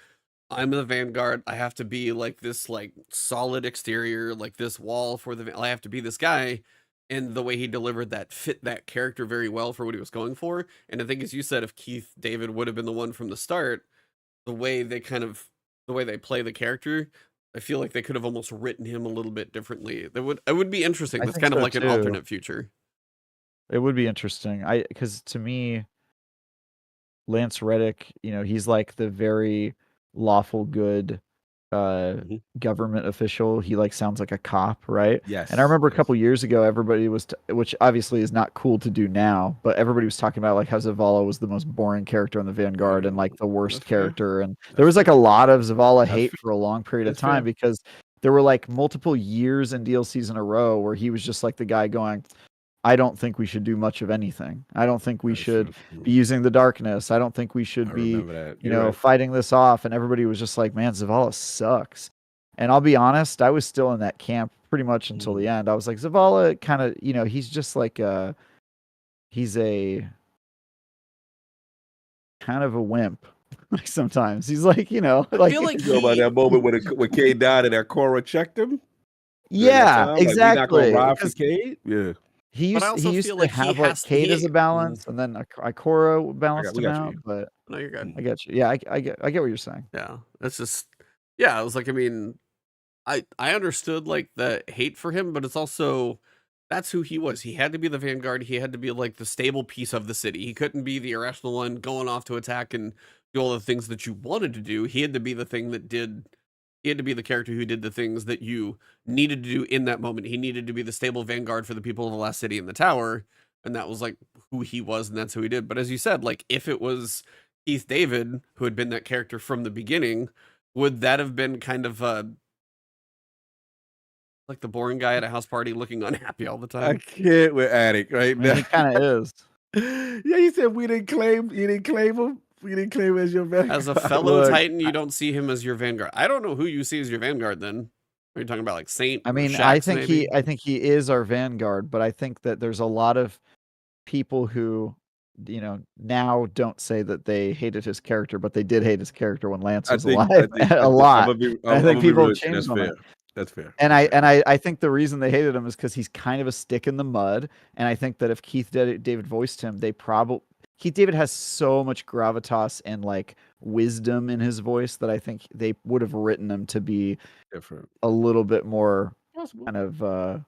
I'm the Vanguard. I have to be like this like solid exterior, like this wall for the. I have to be this guy, and the way he delivered that fit that character very well for what he was going for. And I think, as you said, if Keith David would have been the one from the start, the way they play the character, I feel like they could have almost written him a little bit differently. It would be interesting. That's kind of like an alternate future. It would be interesting. Because to me, Lance Reddick, he's like the very lawful good government official. He like sounds like a cop, right? Yes. And I remember a couple years ago, everybody was, which obviously is not cool to do now, but everybody was talking about like how Zavala was the most boring character on the Vanguard and like the worst character. And there was like a lot of Zavala hate for a long period of time because there were like multiple years and DLCs in a row where he was just like the guy going, I don't think we should do much of anything. I don't think we should be using the darkness. I don't think we should be, fighting this off. And everybody was just like, man, Zavala sucks. And I'll be honest, I was still in that camp pretty much until the end. I was like, Zavala kind of, he's just like he's a kind of a wimp. Like sometimes he's like, like I feel like about that moment when Cade died and that Cora checked him. Yeah, exactly. Like, ride for Cade. Yeah. He used to have like Cade as a balance, and then Ikora balanced him out. But no, you're good. I get you. Yeah, I get what you're saying. Yeah, it's just I was like, I mean, I understood like the hate for him, but it's also that's who he was. He had to be the Vanguard. He had to be like the stable piece of the city. He couldn't be the irrational one going off to attack and do all the things that you wanted to do. He had to be the thing that did. He had to be the character who did the things that you needed to do in that moment. He needed to be the stable Vanguard for the people of the last city in the tower. And that was like who he was. And that's who he did. But as you said, like if it was Keith David, who had been that character from the beginning, would that have been kind of like the boring guy at a house party looking unhappy all the time? I can't with Attic right now. He kind of is. Yeah, you said you didn't claim him. You didn't claim him as your Vanguard. As a fellow Titan, you don't see him as your Vanguard. I don't know who you see as your Vanguard then. Are you talking about like Saint? I mean, I think he is our Vanguard, but I think that there's a lot of people who, now don't say that they hated his character, but they did hate his character when Lance was alive a lot. I think people changed on it. That's fair. And I think the reason they hated him is because he's kind of a stick in the mud. And I think that if Keith David voiced him, Keith David has so much gravitas and like wisdom in his voice that I think they would have written him to be different, a little bit more kind of a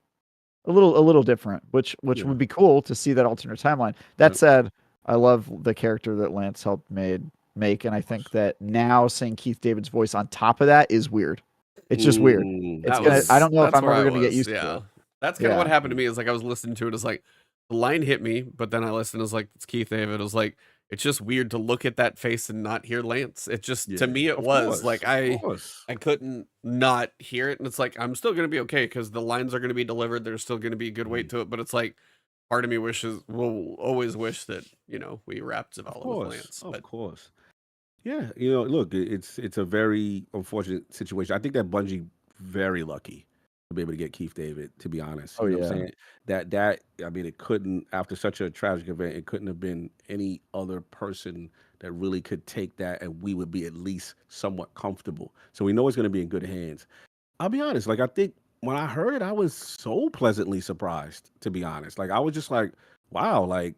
little different, which would be cool to see that alternate timeline. That said, I love the character that Lance helped make, and I think that now saying Keith David's voice on top of that is weird. It's just weird. I don't know if I'm ever going to get used to it. That's kind of what happened to me. Is like I was listening to it. It's like the line hit me, but then I listened. It was like it's Keith David. It was like it's just weird to look at that face and not hear Lance. It just to me it was like I couldn't not hear it, and it's like I'm still going to be okay because the lines are going to be delivered. There's still going to be good weight to it, but it's like part of me will always wish that, we wrapped Of Zavala with course, Lance. of But course. Yeah, look, it's a very unfortunate situation. I think that Bungie very lucky to be able to get Keith David, to be honest. Oh, You know what yeah. I'm saying? That I mean, it couldn't, after such a tragic event, it couldn't have been any other person that really could take that, and we would be at least somewhat comfortable. So we know it's going to be in good hands. I'll be honest, like I think when I heard it, I was so pleasantly surprised, to be honest. Like I was just like, wow, like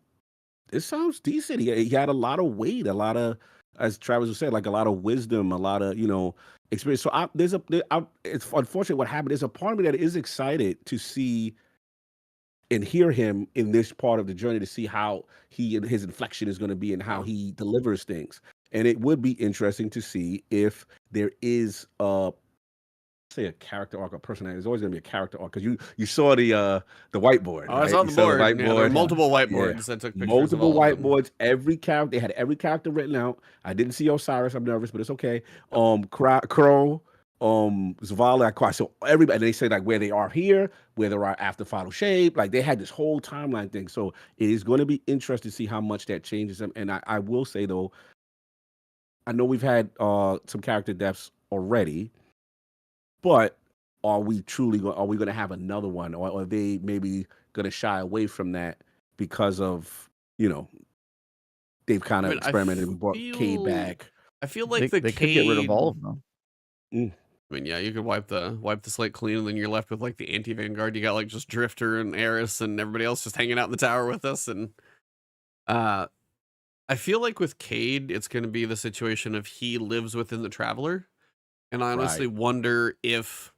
this sounds decent. He had a lot of weight, a lot of, as Travis was said, like a lot of wisdom, a lot of experience. So it's unfortunate what happened. There's a part of me that is excited to see and hear him in this part of the journey, to see how his inflection is going to be and how he delivers things. And it would be interesting to see if there is say a character arc or personality. There's always going to be a character arc, because you saw the whiteboard. I right? saw You the board. Yeah, there were whiteboard. multiple Yeah. whiteboards. I took pictures Multiple of all of them. whiteboards. Every character, they had every character written out. I didn't see Osiris. I'm nervous, but it's okay. Crow, Zavala, I cried. So everybody, they say like where they are here, where they are after Final Shape. Like they had this whole timeline thing. So it is going to be interesting to see how much that changes them. And I will say though, I know we've had some character deaths already, but are we going to have another one, or are they maybe going to shy away from that because of they've kind of experimented and brought Cade back? I feel like they could get rid of all of them. I mean, yeah, you could wipe the slate clean, and then you're left with like the anti-Vanguard. You got like just Drifter and Eris and everybody else just hanging out in the tower with us. And I feel like with Cade, it's going to be the situation of he lives within the Traveler, and I honestly wonder if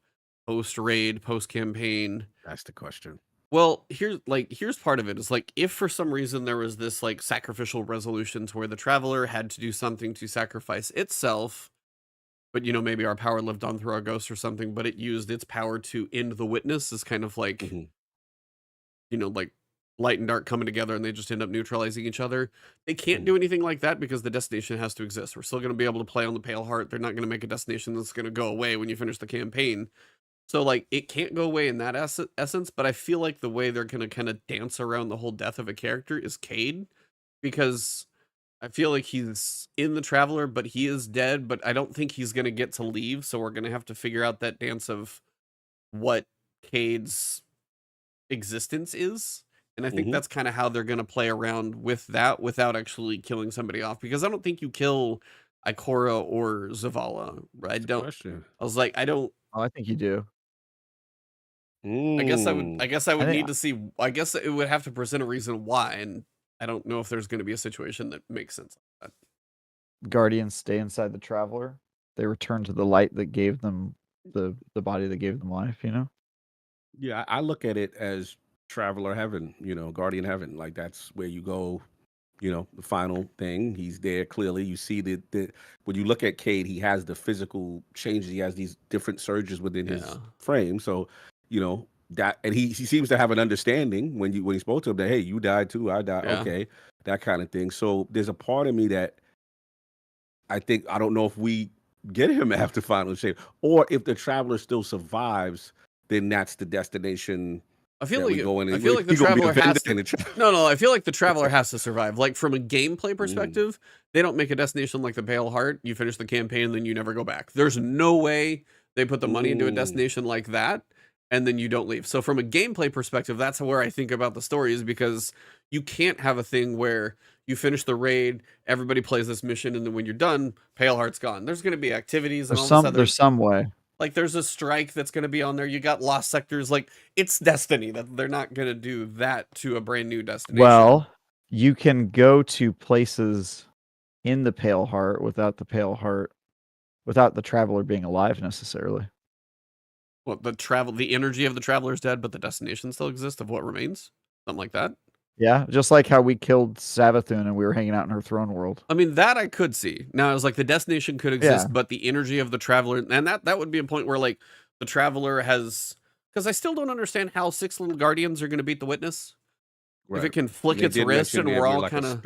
post-raid, post-campaign. That's the question. Well, here's part of it. Is like, if for some reason there was this like sacrificial resolution to where the Traveler had to do something to sacrifice itself, but maybe our power lived on through our ghost or something, but it used its power to end the witness, is kind of like, like light and dark coming together and they just end up neutralizing each other. They can't do anything like that because the destination has to exist. We're still going to be able to play on the Pale Heart. They're not going to make a destination that's going to go away when you finish the campaign. So like it can't go away in that essence, but I feel like the way they're going to kind of dance around the whole death of a character is Cade, because I feel like he's in the Traveler, but he is dead, but I don't think he's going to get to leave. So we're going to have to figure out that dance of what Cade's existence is. And I think that's kind of how they're going to play around with that without actually killing somebody off, because I don't think you kill Ikora or Zavala. I was like, I don't. Oh, I think you do. I guess I would need to see. I guess it would have to present a reason why, and I don't know if there's going to be a situation that makes sense like that. Guardians stay inside the Traveler. They return to the light that gave them the body that gave them life. Yeah, I look at it as Traveler heaven. Guardian heaven. Like that's where you go. The final thing. He's there clearly. You see the when you look at Cade, he has the physical changes. He has these different surges within his frame. So, that, and he seems to have an understanding when he spoke to him that, hey, you died too, I died. Yeah. Okay, that kind of thing. So there's a part of me that I don't know if we get him after Final Shape, or if the Traveler still survives, then that's the destination. I feel like the Traveler has to. No, I feel like the Traveler has to survive. Like from a gameplay perspective, they don't make a destination like the Pale Heart. You finish the campaign, and then you never go back. There's no way they put the money into a destination like that, and then you don't leave. So from a gameplay perspective, that's where I think about the story, is because you can't have a thing where you finish the raid, everybody plays this mission, and then when you're done, Pale Heart's gone. There's going to be activities and there's some way. Like there's a strike that's going to be on there. You got lost sectors. Like it's Destiny that they're not going to do that to a brand new destination. Well, you can go to places in the Pale Heart without the Traveler being alive necessarily. Well, the energy of the Traveler is dead, but the destination still exists of what remains. Something like that. Yeah, just like how we killed Savathun and we were hanging out in her throne world. I mean, that I could see. Now, I was like, the destination could exist, but the energy of the Traveler, and that would be a point where, like, the Traveler has... Because I still don't understand how 6 little Guardians are going to beat the Witness. Right. If it can flick its wrist and we're all kind of...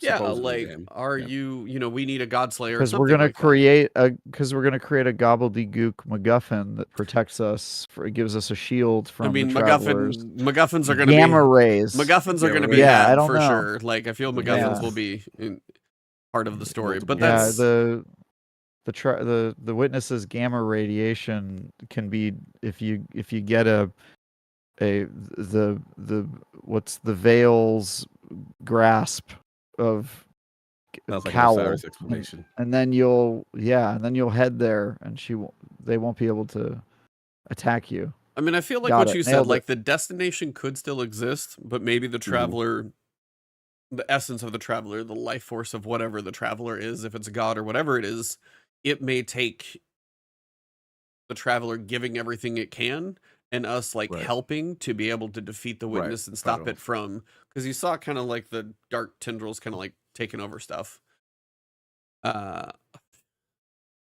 Yeah, supposedly like, him. are Yeah. you know, we need a God Slayer or Because something we're gonna like that. create a gobbledygook MacGuffin that protects us. It gives us a shield from I mean, the travelers. MacGuffins are gonna Gamma be rays. MacGuffins are gonna be Yeah, I had don't for know. sure. Like, I feel MacGuffins Yeah. will be part of the story, Multiple but Yeah, that's the witness's gamma radiation can be if you get the what's the Veil's grasp of Sounds like an Cowl, Osiris explanation. and then you'll head there, and they won't be able to attack you. I mean, I feel like Got what it. you said, Nailed like it. the destination could still exist, but maybe the traveler, the essence of the traveler, the life force of whatever the traveler is, if it's a god or whatever it is, it may take the traveler giving everything it can and us like Right. helping to be able to defeat the witness and stop Fight it off. from, because you saw kind of like the dark tendrils kind of like taking over stuff.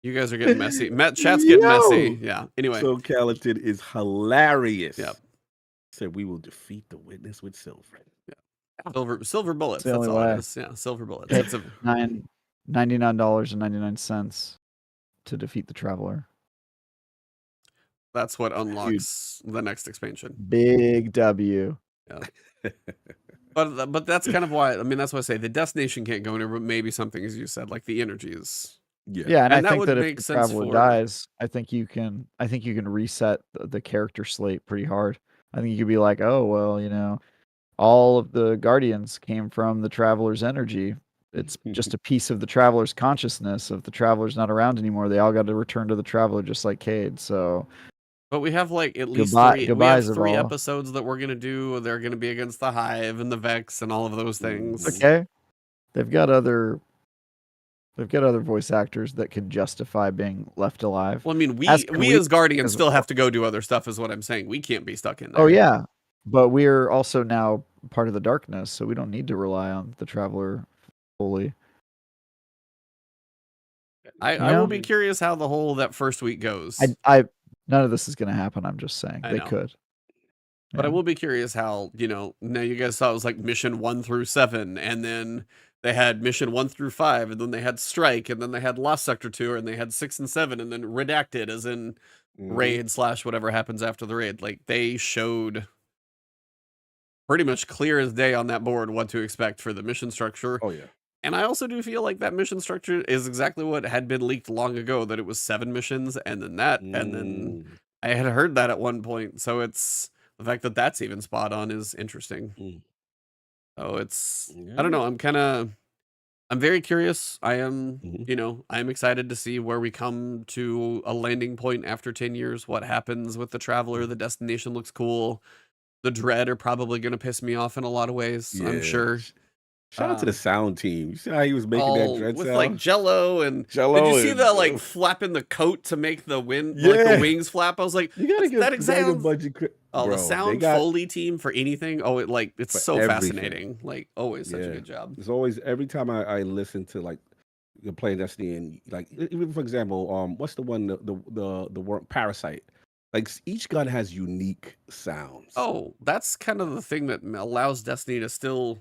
You guys are getting messy. Chat's getting messy. Yeah. Anyway. So Caiatl is hilarious. Yeah. Said we will defeat the witness with silver. Silver bullets. the That's only all way. it is. Yeah, silver bullets. Pay It's a, $99.99 to defeat the traveler. that's what unlocks the next expansion. Big W. But that's kind of why. I mean, that's why I say the destination can't go anywhere. But maybe something, as you said, like the energies. Yeah, and And that I think would that if make the sense traveler for- dies, I think you can reset the character slate pretty hard. I think you could be like, oh well, all of the guardians came from the traveler's energy. It's just a piece of the traveler's consciousness. If the traveler's not around anymore, they all got to return to the traveler, just like Cade. So, But we have like at least Goodbye- three. We goodbyes have of 3 all. episodes that we're gonna do. They're gonna be against the Hive and the Vex and all of those things. okay, they've got other voice actors that can justify being left alive. Well, I mean, we As Guardians as- still have to go do other stuff, is what I'm saying. We can't be stuck in there. Oh yeah, but we're also now part of the darkness, so we don't need to rely on the traveler fully. I will be curious how the whole that first week goes. I none of this is going to happen. I'm just saying I they know. could. But I Yeah. will be curious how, now you guys saw it was like mission 1 through 7, and then they had mission 1 through 5, and then they had Strike, and then they had Lost Sector 2, and they had 6 and 7, and then Redacted, as in raid / whatever happens after the raid. Like, they showed pretty much clear as day on that board what to expect for the mission structure. Oh yeah. And I also do feel like that mission structure is exactly what had been leaked long ago, that it was 7 missions, and then that, and then I had heard that at one point. So it's the fact that that's even spot on is interesting. So it's, I don't know. I'm very curious. I am, I'm excited to see where we come to a landing point after 10 years. What happens with the Traveler? The destination looks cool. The Dread are probably going to piss me off in a lot of ways, I'm sure. Shout out to the sound team. You see how he was making that dread with sound? like Jello and Jello did you see and- the like flapping the coat to make the wind like the wings flap? I was like, You gotta give that Dragon sounds. Budget credit. Oh, Bro, the sound Foley team for anything. Oh, it's For so everything. fascinating. Like always such a Yeah. good job. There's always every time I listen to like you're playing Destiny and like even for example, what's the one the worm Parasite? Like each gun has unique sounds. Oh, that's kind of the thing that allows Destiny to still.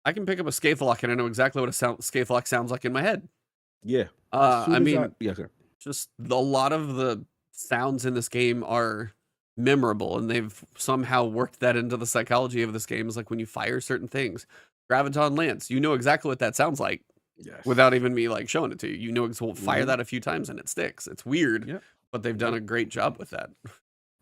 I can pick up a Scathelocke and I know exactly what a Scathelocke sounds like in my head. Yeah. As soon I as mean, yes, sir. just a lot of the sounds in this game are memorable, and they've somehow worked that into the psychology of this game. Is like when you fire certain things, Graviton Lance, you know exactly what that sounds like Yes. without even me like showing it to you. You know, we'll fire that a few times and it sticks. It's weird, Yep. but they've done a great job with that.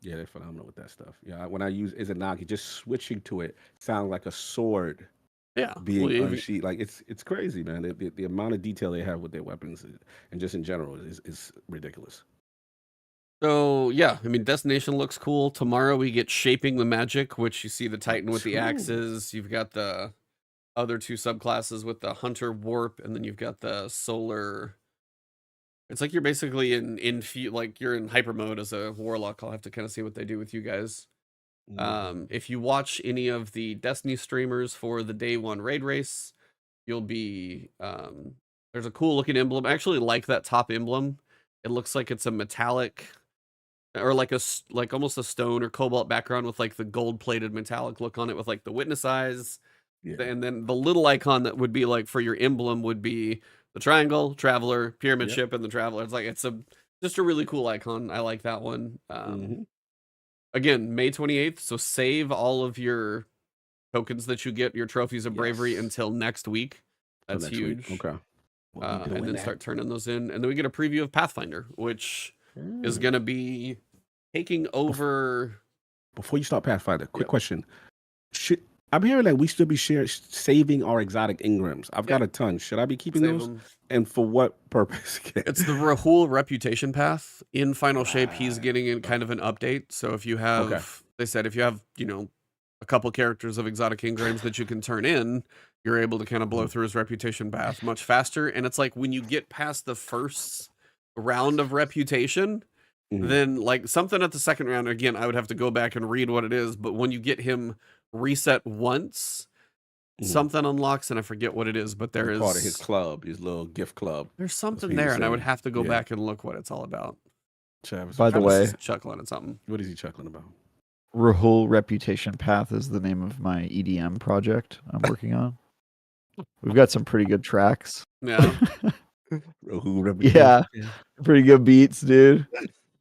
Yeah, they're phenomenal with that stuff. Yeah, when I use Izanagi, just switching to it sounds like a sword Yeah, being well, unsheathed. Like it's crazy, man. The amount of detail they have with their weapons and just in general is ridiculous. So yeah, I mean, Destination looks cool. Tomorrow we get Shaping the Magic, which you see the Titan with the True. axes. You've got the other 2 subclasses with the Hunter Warp, and then you've got the Solar. It's like you're basically like you're in hyper mode as a Warlock. I'll have to kind of see what they do with you guys. If you watch any of the Destiny streamers for the day 1 raid race, you'll be there's a cool looking emblem. I actually like that top emblem. It looks like it's a metallic or like almost a stone or cobalt background with like the gold plated metallic look on it with like the witness eyes. Yeah. And then the little icon that would be like for your emblem would be the triangle, traveler, pyramid Yep. ship, and the traveler. It's like just a really cool icon. I like that one. Again, May 28th. So save all of your tokens that you get, your trophies of bravery, Yes. until next week. That's next huge. week. Okay. Well, And then start turning those in, and then we get a preview of Pathfinder, which is going to be taking over. Before you start Pathfinder, quick question: I'm hearing that we should be saving our exotic Engrams? I've got a ton. Should I be keeping Save those? them. And for what purpose? It's the Rahul reputation path in Final Shape. He's getting in kind of an update. So if you have, they said if you have, a couple characters of exotic Engrams that you can turn in, you're able to kind of blow through his reputation path much faster. And it's like when you get past the first round of reputation, then like something at the second round, again, I would have to go back and read what it is. But when you get him reset once, something unlocks, and I forget what it is, but there is part of his club, his little gift club. There's something there, and I would have to go back and look what it's all about. Travis, By the way, chuckling at something. What is he chuckling about? Rahul Reputation Path is the name of my EDM project I'm working on. We've got some pretty good tracks. Yeah. Rahul Reputation. Yeah, pretty good beats, dude.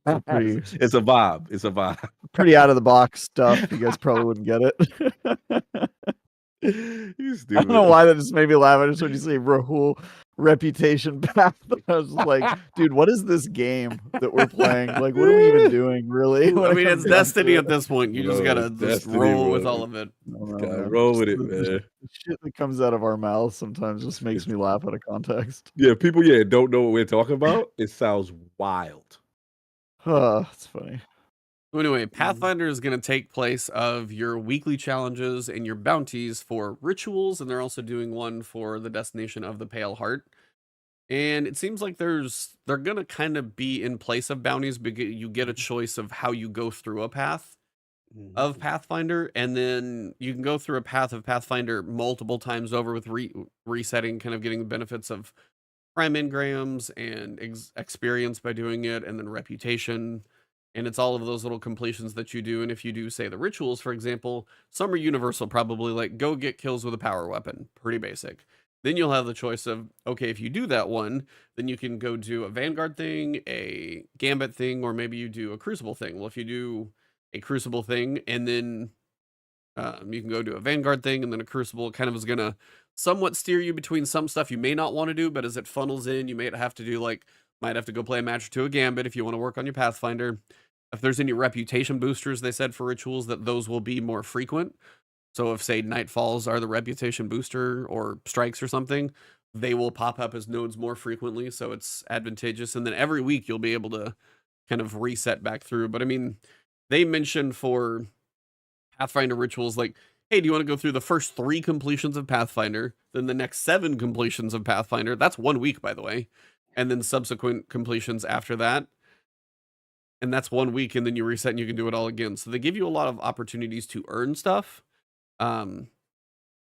It's a vibe. It's a vibe. Pretty out of the box stuff. You guys probably wouldn't get it. You I don't know why that just made me laugh. I just when you say Rahul Reputation Path, I was like, dude, what is this game that we're playing? Like, what are we even doing, really? I mean, it's Destiny at this point. You just gotta just roll with all of it. Roll with it, man. The shit that comes out of our mouths sometimes just makes me laugh out of context. Yeah, people, don't know what we're talking about. It sounds wild. It's funny. So anyway, Pathfinder is going to take place of your weekly challenges and your bounties for rituals, and they're also doing one for the destination of the Pale Heart. And it seems like they're going to kind of be in place of bounties, because you get a choice of how you go through a path of Pathfinder, and then you can go through a path of Pathfinder multiple times over with resetting, kind of getting the benefits of prime engrams and experience by doing it, and then reputation. And it's all of those little completions that you do. And if you do, say, the rituals, for example, some are universal, probably like go get kills with a power weapon. Pretty basic. Then you'll have the choice of, okay, if you do that one, then you can go do a Vanguard thing, a Gambit thing, or maybe you do a Crucible thing. Well, if you do a Crucible thing, and then you can go do a Vanguard thing, and then a Crucible, kind of is going to somewhat steer you between some stuff you may not want to do, but as it funnels in, you might have to do might have to go play a match or two of Gambit if you want to work on your Pathfinder. If there's any reputation boosters, they said for rituals that those will be more frequent. So if, say, Nightfalls are the reputation booster or strikes or something, they will pop up as nodes more frequently. So it's advantageous. And then every week you'll be able to kind of reset back through. But I mean, they mentioned for Pathfinder rituals, like, hey, do you want to go through the first 3 completions of Pathfinder, then the next 7 completions of Pathfinder? That's 1 week, by the way. And then subsequent completions after that. And that's 1 week, and then you reset and you can do it all again. So they give you a lot of opportunities to earn stuff. And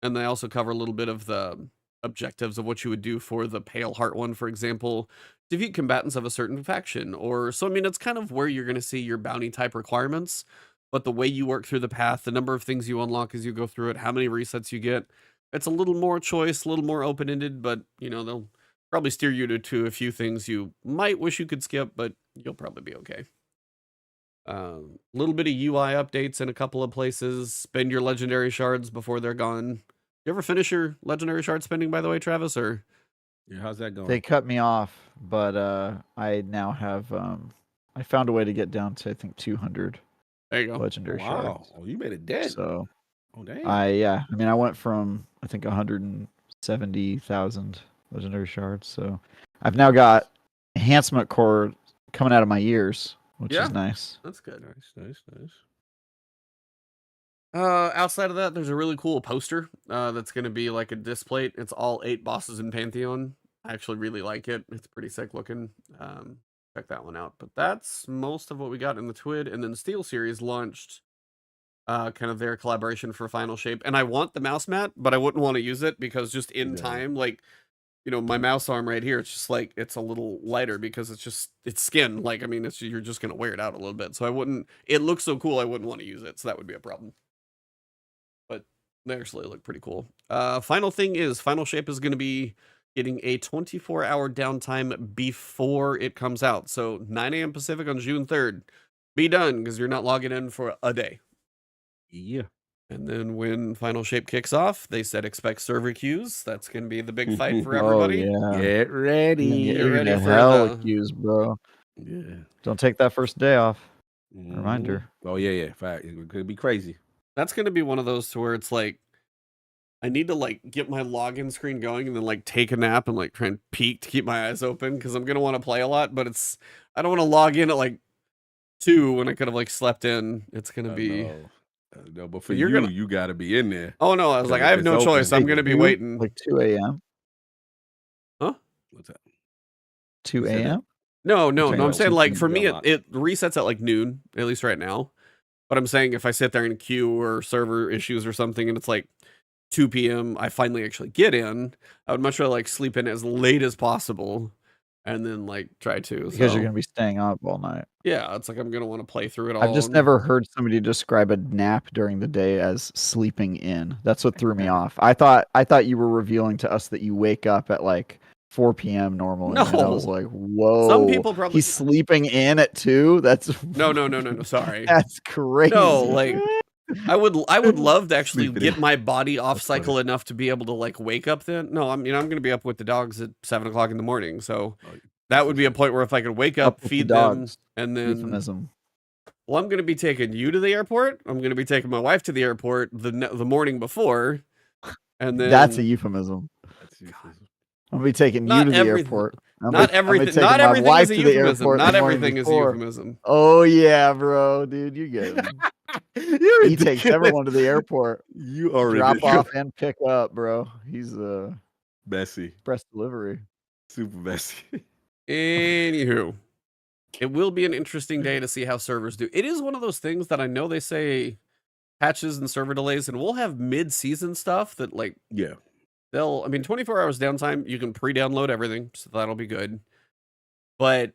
they also cover a little bit of the objectives of what you would do for the Pale Heart one, for example, defeat combatants of a certain faction. Or so, I mean, it's kind of where you're going to see your bounty type requirements, but the way you work through the path, the number of things you unlock as you go through it, how many resets you get, it's a little more choice, a little more open-ended, but they'll probably steer you to a few things you might wish you could skip, but you'll probably be okay. Little bit of UI updates in a couple of places. Spend your legendary shards before they're gone. You ever finish your legendary shard spending, by the way, Travis? Or yeah, how's that going? They cut me off, but I now have I found a way to get down to, I think, 200. There you go. Legendary shards. Wow. Oh, you made it dead. So damn. I mean, I went from, I think, 170,000 legendary shards. So I've now got enhancement core coming out of my ears, which is nice. That's good. Nice. Outside of that, there's a really cool poster that's going to be like a display. It's all 8 bosses in Pantheon. I actually really like it. It's pretty sick looking. Check that one out. But that's most of what we got in the TWID. And then the Steel Series launched kind of their collaboration for Final Shape. And I want the mouse mat, but I wouldn't want to use it because just in time, like, my mouse arm right here, it's just like, it's a little lighter because it's skin. Like, I mean, you're just going to wear it out a little bit. So it looks so cool, I wouldn't want to use it. So that would be a problem. But They actually look pretty cool. Final thing is, Final Shape is going to be getting a 24-hour downtime before it comes out. So 9 a.m. Pacific on June 3rd. Be done, because you're not logging in for a day. Yeah. And then when Final Shape kicks off, they said expect server queues. That's going to be the big fight for everybody. Oh, yeah. Get ready. Get ready the for hell the- queues, bro. Yeah. Don't take that first day off. Mhm. Reminder. Oh yeah. Fact. It could be crazy. That's going to be one of those to where it's like, I need to like get my login screen going and then like take a nap and like try and peek to keep my eyes open, because I'm going to want to play a lot, but I don't want to log in at like 2 when I could have like slept in. It's going to be... No, but for You're you, gonna- you got to be in there. Oh no, I was like, If I have it's no open, choice. I'm hey, going to be Two? waiting. Like 2 a.m. What's that? 2 You said that? a.m. No, talking I'm about saying 2 like for me, p.m. it resets at like noon, at least right now. But I'm saying if I sit there in queue or server issues or something and it's like 2 p.m., I finally actually get in, I would much rather like sleep in as late as possible and then like try to. Because so, you're gonna be staying up all night. yeah, it's like I'm gonna want to play through it all. I've just never heard somebody describe a nap during the day as sleeping in. That's what threw me off. I thought you were revealing to us that you wake up at like 4 p.m. normally. And I was No. like, whoa. Some people probably... He's sleeping in at 2? That's No, sorry. That's crazy. No, like I would love to actually Sleeping get in. my body off That's funny. cycle enough to be able to like wake up then. No, I'm gonna be up with the dogs at 7 o'clock in the morning. So that would be a point where if I could wake up, Up with the feed them, dogs. and then Euphemism. well, I'm gonna be taking you to the airport. I'm gonna be taking my wife to the airport the morning before, and then That's a euphemism. I'm gonna be taking you Not to the everything- airport. not everything. Not everything is a euphemism. Not everything is a euphemism. Oh yeah, bro, dude, you get him. He takes everyone to the airport. You are Drop ridiculous. off and pick up, bro. He's Bessie. express delivery. Super Bessie. Anywho, it will be an interesting day to see how servers do. It is one of those things that I know they say patches and server delays, and we'll have mid-season stuff that like Yeah. 24 hours downtime, you can pre-download everything, so that'll be good. But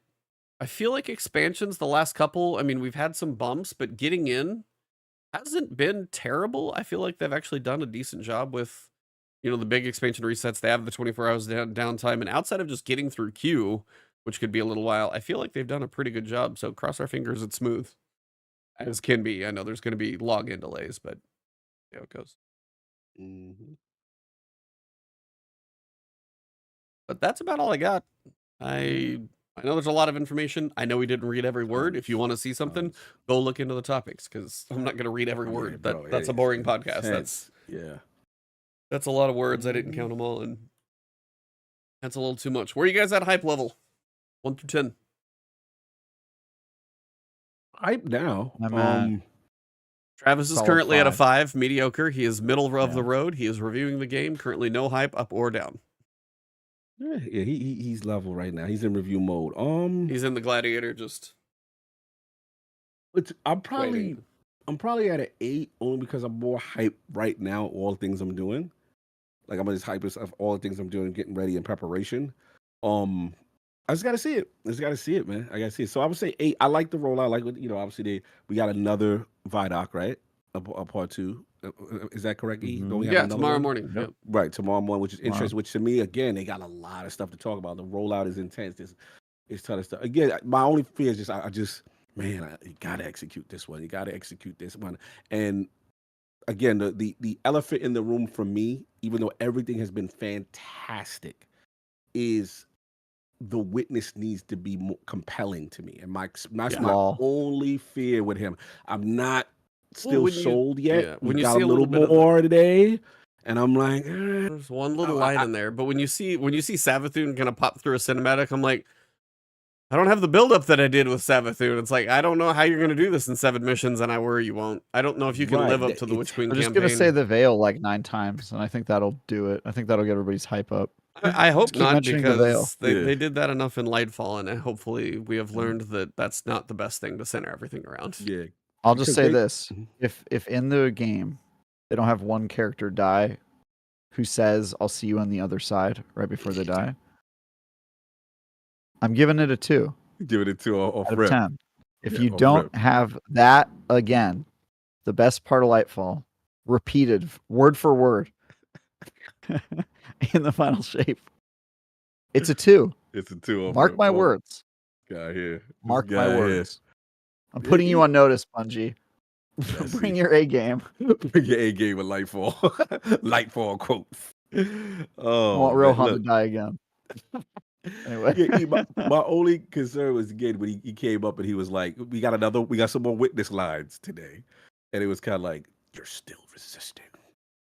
I feel like expansions, the last couple, we've had some bumps, but getting in hasn't been terrible. I feel like they've actually done a decent job with, the big expansion resets. They have the 24 hours downtime, and outside of just getting through queue, which could be a little while, I feel like they've done a pretty good job. So cross our fingers it's smooth, as can be. I know there's going to be login delays, but see how it goes. Mm-hmm. But that's about all I got. I know there's a lot of information. I know we didn't read every word. If you want to see something, go look into the topics, because I'm not going to read every word. That's a boring podcast. That's a lot of words. I didn't count them all, and that's a little too much. Where are you guys at hype level? 1 through 10. Hype now. I'm at Travis is solid currently at a 5. 5, mediocre. He is middle of the road. He is reviewing the game. Currently no hype, up or down. Yeah, he's level right now. He's in review mode. He's in the gladiator, just I'm probably waiting. at an 8 only because I'm more hyped right now. All the things I'm doing, like I'm just hyped of all the things I'm doing, getting ready in preparation. I just gotta see it. Man. I gotta see it. So I would say 8. I like the rollout. Like obviously we got another ViDoc, right? A part 2. Is that correct? E? Don't we have Yeah, another tomorrow one? morning. Yep. Right, tomorrow morning, which is interesting. Which to me, again, they got a lot of stuff to talk about. The rollout is intense. It's ton of stuff. Again, my only fear is just, you gotta execute this one. You gotta execute this one. And again, the elephant in the room for me, even though everything has been fantastic, is the witness needs to be more compelling to me. And that's my only fear with him. I'm not still sold yet. Yeah, when you got see a little more today, and I'm like, there's one little line in there. But when you see Savathun kind of pop through a cinematic, I'm like, I don't have the buildup that I did with Savathun. It's like, I don't know how you're going to do this in 7 missions, and I worry you won't. I don't know if you can live up to the Witch Queen campaign. I'm just going to say the Veil like 9 times, and I think that'll do it. I think that'll get everybody's hype up. I hope not, because the they did that enough in Nightfall, and hopefully we have learned that that's not the best thing to center everything around. Yeah. I'll just say this. If in the game they don't have one character die who says, I'll see you on the other side right before they die, I'm giving it a 2. Give it a 2 out of 10. If you don't have that again, the best part of Nightfall, repeated word for word in the final shape. It's a 2. It's a 2. Mark my words. Guy here. Mark my words. I'm Yeah, putting you on notice, Bungie. Bring your A game. Bring your A game with Lightfall. Lightfall quotes. Oh, I want Real man, Hunt to look. die again. Anyway. My only concern was again when he came up and he was like, we got some more witness lines today. And it was kind of like, you're still resisting.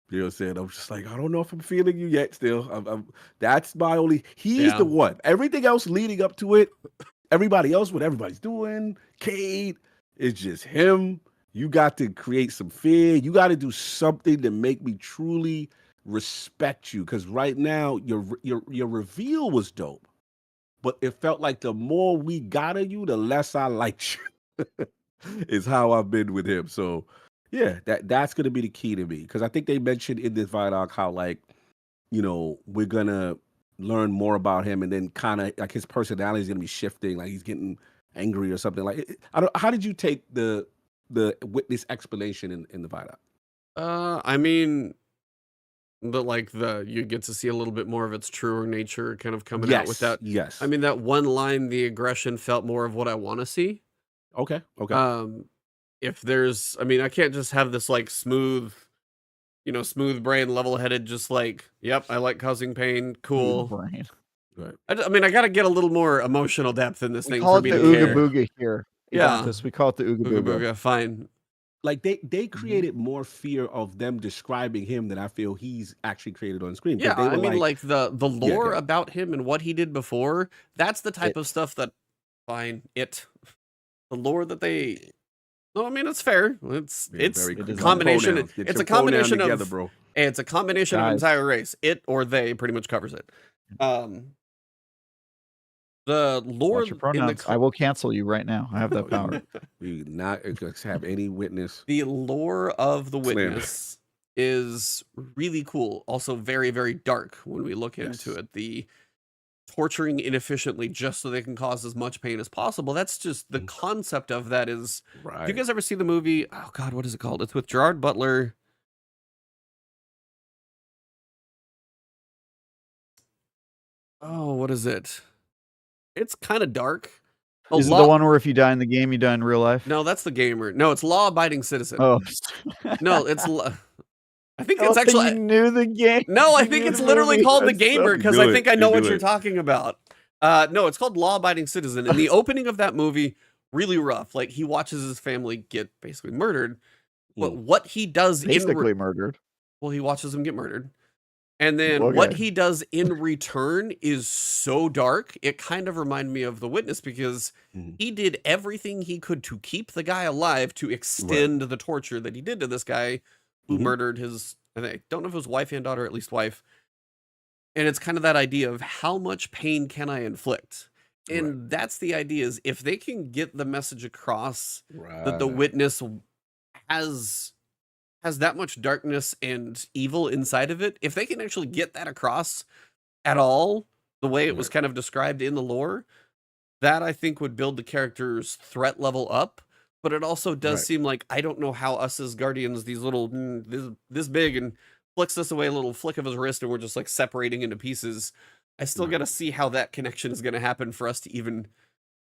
You know what I'm saying? I'm just like, I don't know if I'm feeling you yet still. That's my only, he's the one. Everything else leading up to it, everybody else, what everybody's doing, Cade, it's just him. You got to create some fear. You got to do something to make me truly respect you. Because right now, your reveal was dope. But it felt like the more we got of you, the less I liked you. Is how I've been with him. So yeah, that's gonna be the key to me. Because I think they mentioned in this ViDoc how, like, you know, we're gonna learn more about him, and then kind of like his personality is gonna be shifting, like he's getting angry or something. Like, how did you take the witness explanation in the ViDoc? I mean, you get to see a little bit more of its truer nature kind of coming out with that. Yes. I mean, that one line, the aggression, felt more of what I want to see. Okay. If there's, I mean, I can't just have this like smooth brain, level-headed, just like, yep, I like causing pain, cool. Brain. Right. I mean, I got to get a little more emotional depth in this thing Call for it me the to Ooga care. Booga here. Yeah. Ebontis, we call it the Ooga Ooga Booga. Booga, fine. Like they created more fear of them describing him than I feel he's actually created on screen. Yeah, They were I mean, like the lore yeah. about him and what he did before, that's the type of stuff that, the lore that they, no, I mean, it's fair. It's a combination. It's a combination of, together, bro. It's a combination of an entire race. It or they pretty much covers it. The lore Watch your pronouns. I will cancel you right now. I have that power. We not have any witness. The lore of the witness is really cool. Also very, very dark when we look into it. The torturing inefficiently just so they can cause as much pain as possible. That's just the concept of that is. Right. Do you guys ever see the movie? Oh God, what is it called? It's with Gerard Butler. Oh, what is it? It's kind of dark. Is it the one where if you die in the game, you die in real life? No, that's the gamer. No, it's Law-Abiding Citizen. Oh. No, it's... I think it's actually... You knew the game. No, I think it's literally called The Gamer, because I think I know what you're talking about. No, it's called Law-Abiding Citizen. And the opening of that movie, really rough. Like, he watches his family get basically murdered. But what he does... Basically murdered. Well, he watches them get murdered. And then what he does in return is so dark, it kind of reminded me of The Witness, because he did everything he could to keep the guy alive, to extend the torture that he did to this guy who murdered his, I don't know if it was wife and daughter, at least wife. And it's kind of that idea of how much pain can I inflict? And that's the idea, is if they can get the message across that the witness has that much darkness and evil inside of it, if they can actually get that across at all, the way it was kind of described in the lore, that I think would build the character's threat level up. But it also does seem like, I don't know how us as Guardians, these little, this big, and flicks us away a little flick of his wrist and we're just like separating into pieces. I still got to see how that connection is going to happen for us to even,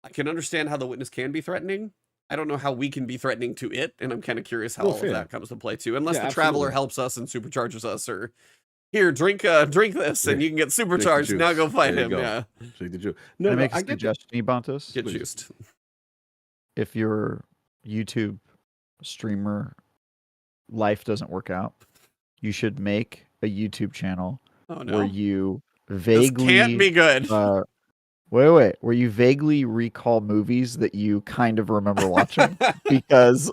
I can understand how the witness can be threatening. I don't know how we can be threatening to it, and I'm kind of curious how all of that comes to play too. Unless the Traveler helps us and supercharges us, or here, drink this, and you can get supercharged. Now go fight him. Yeah. Drink the juice. No, Can I make a suggestion, Ebontis? Get juiced. If your YouTube streamer life doesn't work out, you should make a YouTube channel where you vaguely... This can't be good. Wait. Where you vaguely recall movies that you kind of remember watching. Because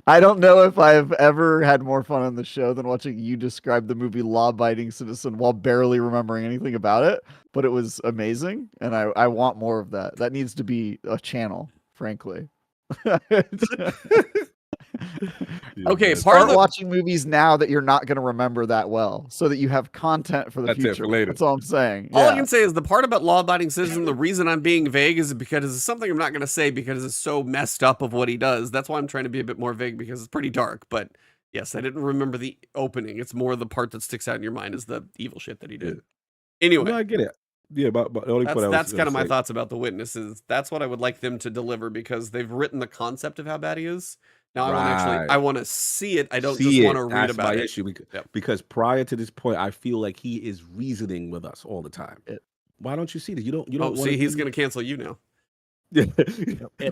I don't know if I've ever had more fun on the show than watching you describe the movie Law-Abiding Citizen while barely remembering anything about it. But it was amazing, and I want more of that. That needs to be a channel, frankly. Okay, start watching movies now that you're not going to remember that well, so that you have content for the future. It for later. That's all I'm saying. All I can say is the part about Law-Abiding Citizen, the reason I'm being vague is because it's something I'm not going to say because it's so messed up of what he does. That's why I'm trying to be a bit more vague, because it's pretty dark. But Yes, I didn't remember the opening. It's more the part that sticks out in your mind is the evil shit that he did. No, Anyway, I get it. Yeah, but the only point I was that's gonna kind of my say- thoughts about the witnesses. That's what I would like them to deliver because they've written the concept of how bad he is. Now Right. I want to see it. I don't See just want it. to read That's about my it. issue Yep. because prior to this point, I feel like he is reasoning with us all the time. Why don't you see this? You don't. Oh, wanna see, he's be- going to cancel you now. Yeah.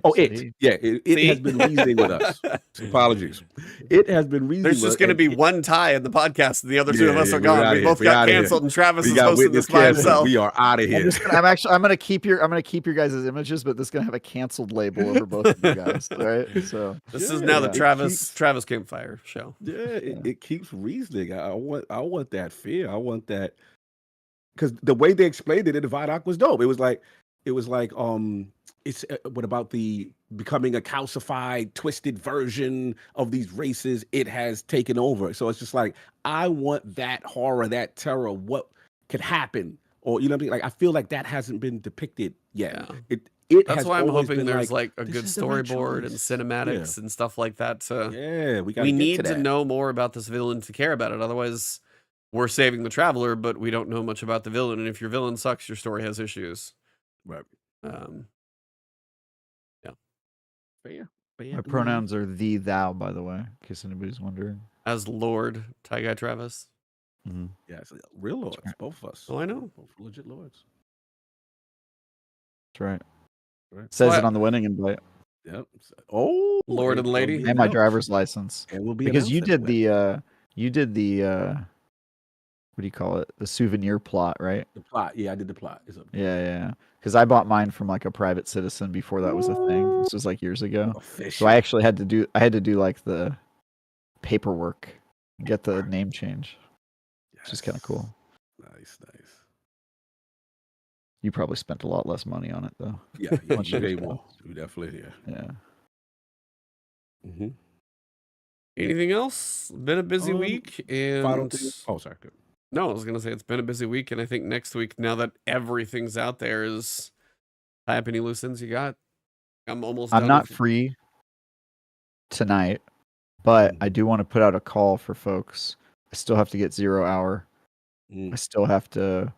Oh, said it. he. Yeah, it has been reasoning with us. Apologies. It has been reasoning. There's just going to be one tie in the podcast, and the other two of us are gone. We both got canceled, and Travis is hosting this by himself. We are out of here. I'm gonna keep your guys' images, but this is gonna have a canceled label over both of you guys. Right? So this is now the it Travis Campfire show. Yeah, it keeps reasoning. I want that fear. I want that because the way they explained it in the ViDoc was dope. It was like it's what about the becoming a calcified, twisted version of these races? It has taken over. So it's just like I want that horror, that terror. What could happen? Or you know what I mean? Like I feel like that hasn't been depicted yet. Yeah. That's has why I'm always hoping been there's like a this good is the right storyboard and choice. cinematics and stuff like that. We need to know more about this villain to care about it. Otherwise, we're saving the traveler, but we don't know much about the villain. And if your villain sucks, your story has issues. Right. my pronouns are thee, thou. By the way, in case anybody's wondering. As Lord Ty Guy Travis. Mm-hmm. Yeah, it's real lords, both of us. Oh, I know. Both legit lords. That's right. Right. Says What? it on the winning invite Yep. Oh, Lord and lady. and my driver's license. And we'll be Because you announced did the what do you call it? The souvenir plot, right? the plot. Yeah, I did the plot. It's up Yeah. Because I bought mine from like a private citizen before that was a thing. This was like years ago. So I actually had to do like the paperwork, get the name change, which is kind of cool. Nice. You probably spent a lot less money on it though. Yeah, Much you later. paid more. You definitely Yeah. Mm-hmm. Anything else? Been a busy week. And Oh, sorry. Good. no, I was going to say it's been a busy week. And I think next week, now that everything's out there, is tie up any loose ends you got. I'm I'm not free tonight, but I do want to put out a call for folks. I still have to get 0 hour. I still have to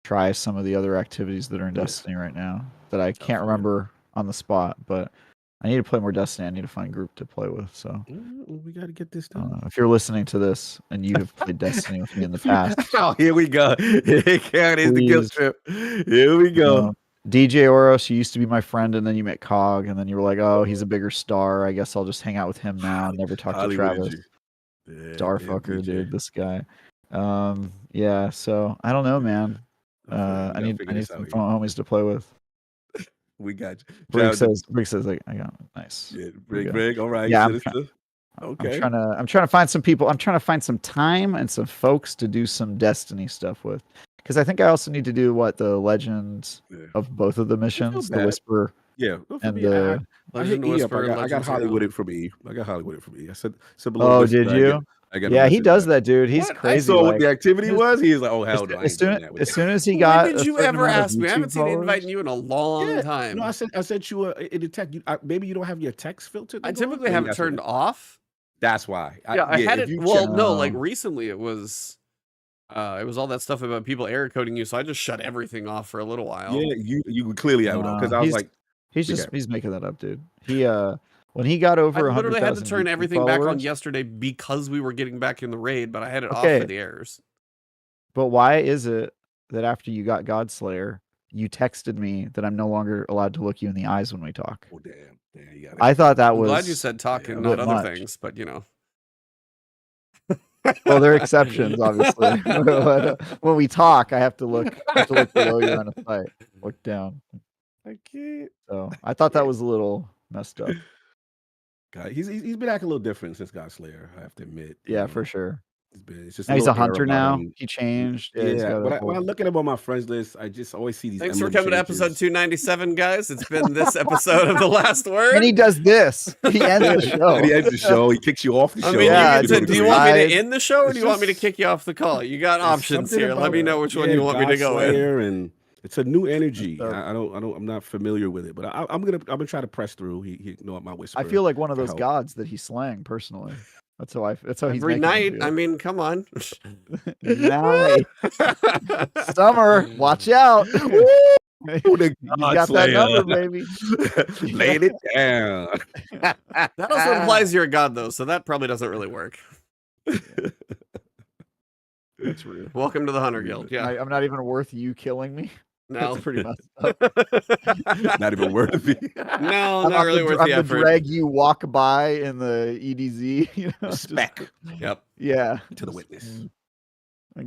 try some of the other activities that are in Destiny right now that I can't remember on the spot, but I need to play more Destiny. I need to find a group to play with. So we got to get this done. if you're listening to this and you have played Destiny with me in the past, Oh, here we go. Here it is, the guilt trip. Here we go. DJ Oros, you used to be my friend, and then you met Cog, and then you were like, "Oh, he's a bigger star. I guess I'll just hang out with him now and never talk to Travis." Starfucker, dude, this guy. Yeah. So I don't know, man. I need some fun homies to play with. We got you. Brig says like I got nice. Yeah, Brig. All right. Yeah, okay. I'm trying to find some people. I'm trying to find some time and some folks to do some Destiny stuff with. Because I think I also need to do the legends of both of the missions, the Whisper. Yeah, and the I hit E up. I got Hollywooded from E. I said, "Oh, did you?" Yeah, he does that, dude. He's crazy. I saw what the activity was. He's like, "Oh hell no!" As soon as he got, when did you ever ask me? I haven't seen inviting you in a long time. No, I sent you in the text. Maybe you don't have your text filtered. I typically have it turned off. That's why. I had it. Well, no, like recently it was all that stuff about people error coding you, so I just shut everything off for a little while. Yeah, you clearly have it because I was like, he's making that up, dude. He when he got over, I literally had to turn everything back on yesterday because we were getting back in the raid, but I had it off for the errors. But why is it that after you got Godslayer, you texted me that I'm no longer allowed to look you in the eyes when we talk? Oh damn! I thought that I'm was. glad you said talking, not other things, but you know. Well, there are exceptions, obviously. When we talk, I have to look below you on a site, look down. I can't. So I thought that was a little messed up. God, he's been acting a little different since Godslayer. I have to admit. Yeah, for sure. It's just he's a hunter now. Him. He changed. Yeah, but when I look at him on my friends list, I just always see these. Thanks for coming to episode 297, guys. It's been this episode of The Last Word. And he does this. He ends the show. He ends the show. He kicks you off the show. I mean, do you want me to end the show or do you want me to kick you off the call? You got options here. Let me know which one you want me to go in. And it's a new energy. I'm not familiar with it, but I'm gonna try to press through. He know my whisper. I feel like one of those gods that he's slaying personally. That's how he's Every making me night. feel. I mean, come on. Nice. Summer, watch out. You got that number, baby. Laid it down. That also implies you're a god, though, so that probably doesn't really work. That's rude. Welcome to the Hunter Guild. Yeah. I'm not even worth you killing me. No. That's pretty messed up. Not even worthy. No, I'm not really worth the I'm effort. drag you walk by in the EDZ. You know, Spec Yep. Yeah. to the witness.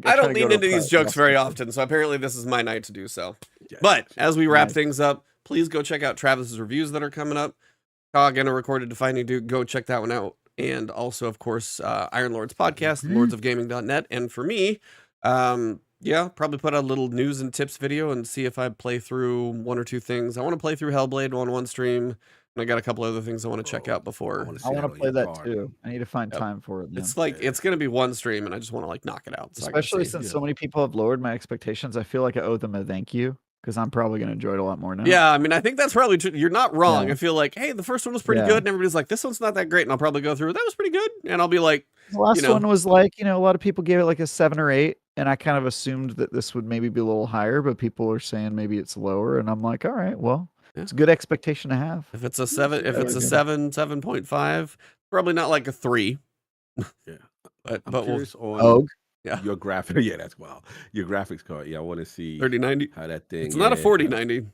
I don't lean into these jokes very often, so apparently this is my night to do so. But as we wrap things up, please go check out Travis's reviews that are coming up. Cog and a recorded Defining Duke, go check that one out. And also, of course, Iron Lord's podcast, lordsofgaming.net. And for me, yeah, probably put out a little news and tips video and see if I play through one or two things. I want to play through Hellblade on one stream. And I got a couple other things I want to check out before. I want to play that too. I need to find time for it. It's like, it's going to be one stream and I just want to like knock it out. So especially since so many people have lowered my expectations. I feel like I owe them a thank you because I'm probably going to enjoy it a lot more now. Yeah, I mean, I think that's probably true. You're not wrong. Yeah. I feel like, hey, the first one was pretty good. And everybody's like, this one's not that great. And I'll probably go through, that was pretty good. And I'll be like, the last one was like, a lot of people gave it like a 7 or 8. And I kind of assumed that this would maybe be a little higher, but people are saying maybe it's lower. And I'm like, all right, well, it's a good expectation to have. If it's a 7, if it's a 7, 7.5, probably not like a 3. Yeah. But curious on yeah, your graphic. Yeah, that's wild. Your graphics card. Yeah, I want to see 3090. how that thing. It's not a 4090.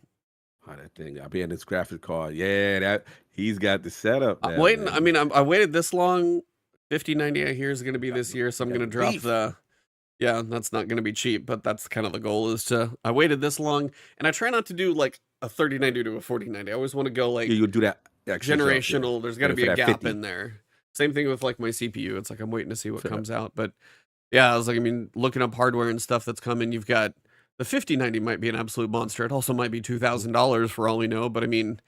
How that thing. I'll be in this graphics card. Yeah, that he's got the setup. I'm waiting. I mean, I waited this long. 5090 I hear is going to be this year, so I'm going to drop the. Yeah, that's not going to be cheap, but that's kind of the goal is to. I waited this long, and I try not to do like a 3090 to a 4090. I always want to go like you'll do that generational. There's got to be a gap 50. in there. Same thing with like my CPU. It's like I'm waiting to see what comes out. But yeah, I was like, I mean, looking up hardware and stuff that's coming. You've got the 5090 might be an absolute monster. It also might be $2,000 for all we know. But I mean,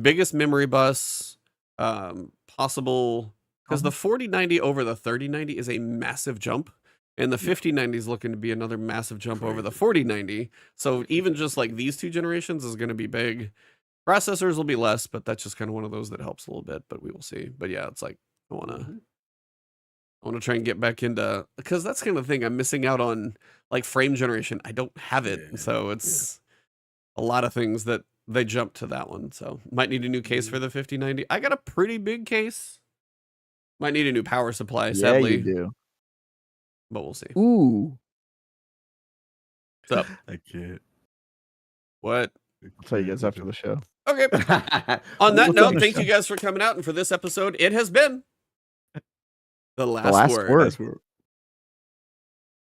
biggest memory bus possible because the 4090 over the 3090 is a massive jump. And the 5090 is looking to be another massive jump over the 4090. So even just like these two generations is going to be big. Processors will be less, but that's just kind of one of those that helps a little bit, but we will see. But yeah, it's like, I want to try and get back into, because that's kind of the thing I'm missing out on, like frame generation. I don't have it. So it's a lot of things that they jump to that one. So might need a new case for the 5090. I got a pretty big case. Might need a new power supply, sadly. Yeah, you do. But we'll see. Ooh. What's up? I can't. What? I'll tell you guys after the show. Okay. On that note, thank you guys for coming out. And for this episode, it has been The Last Word.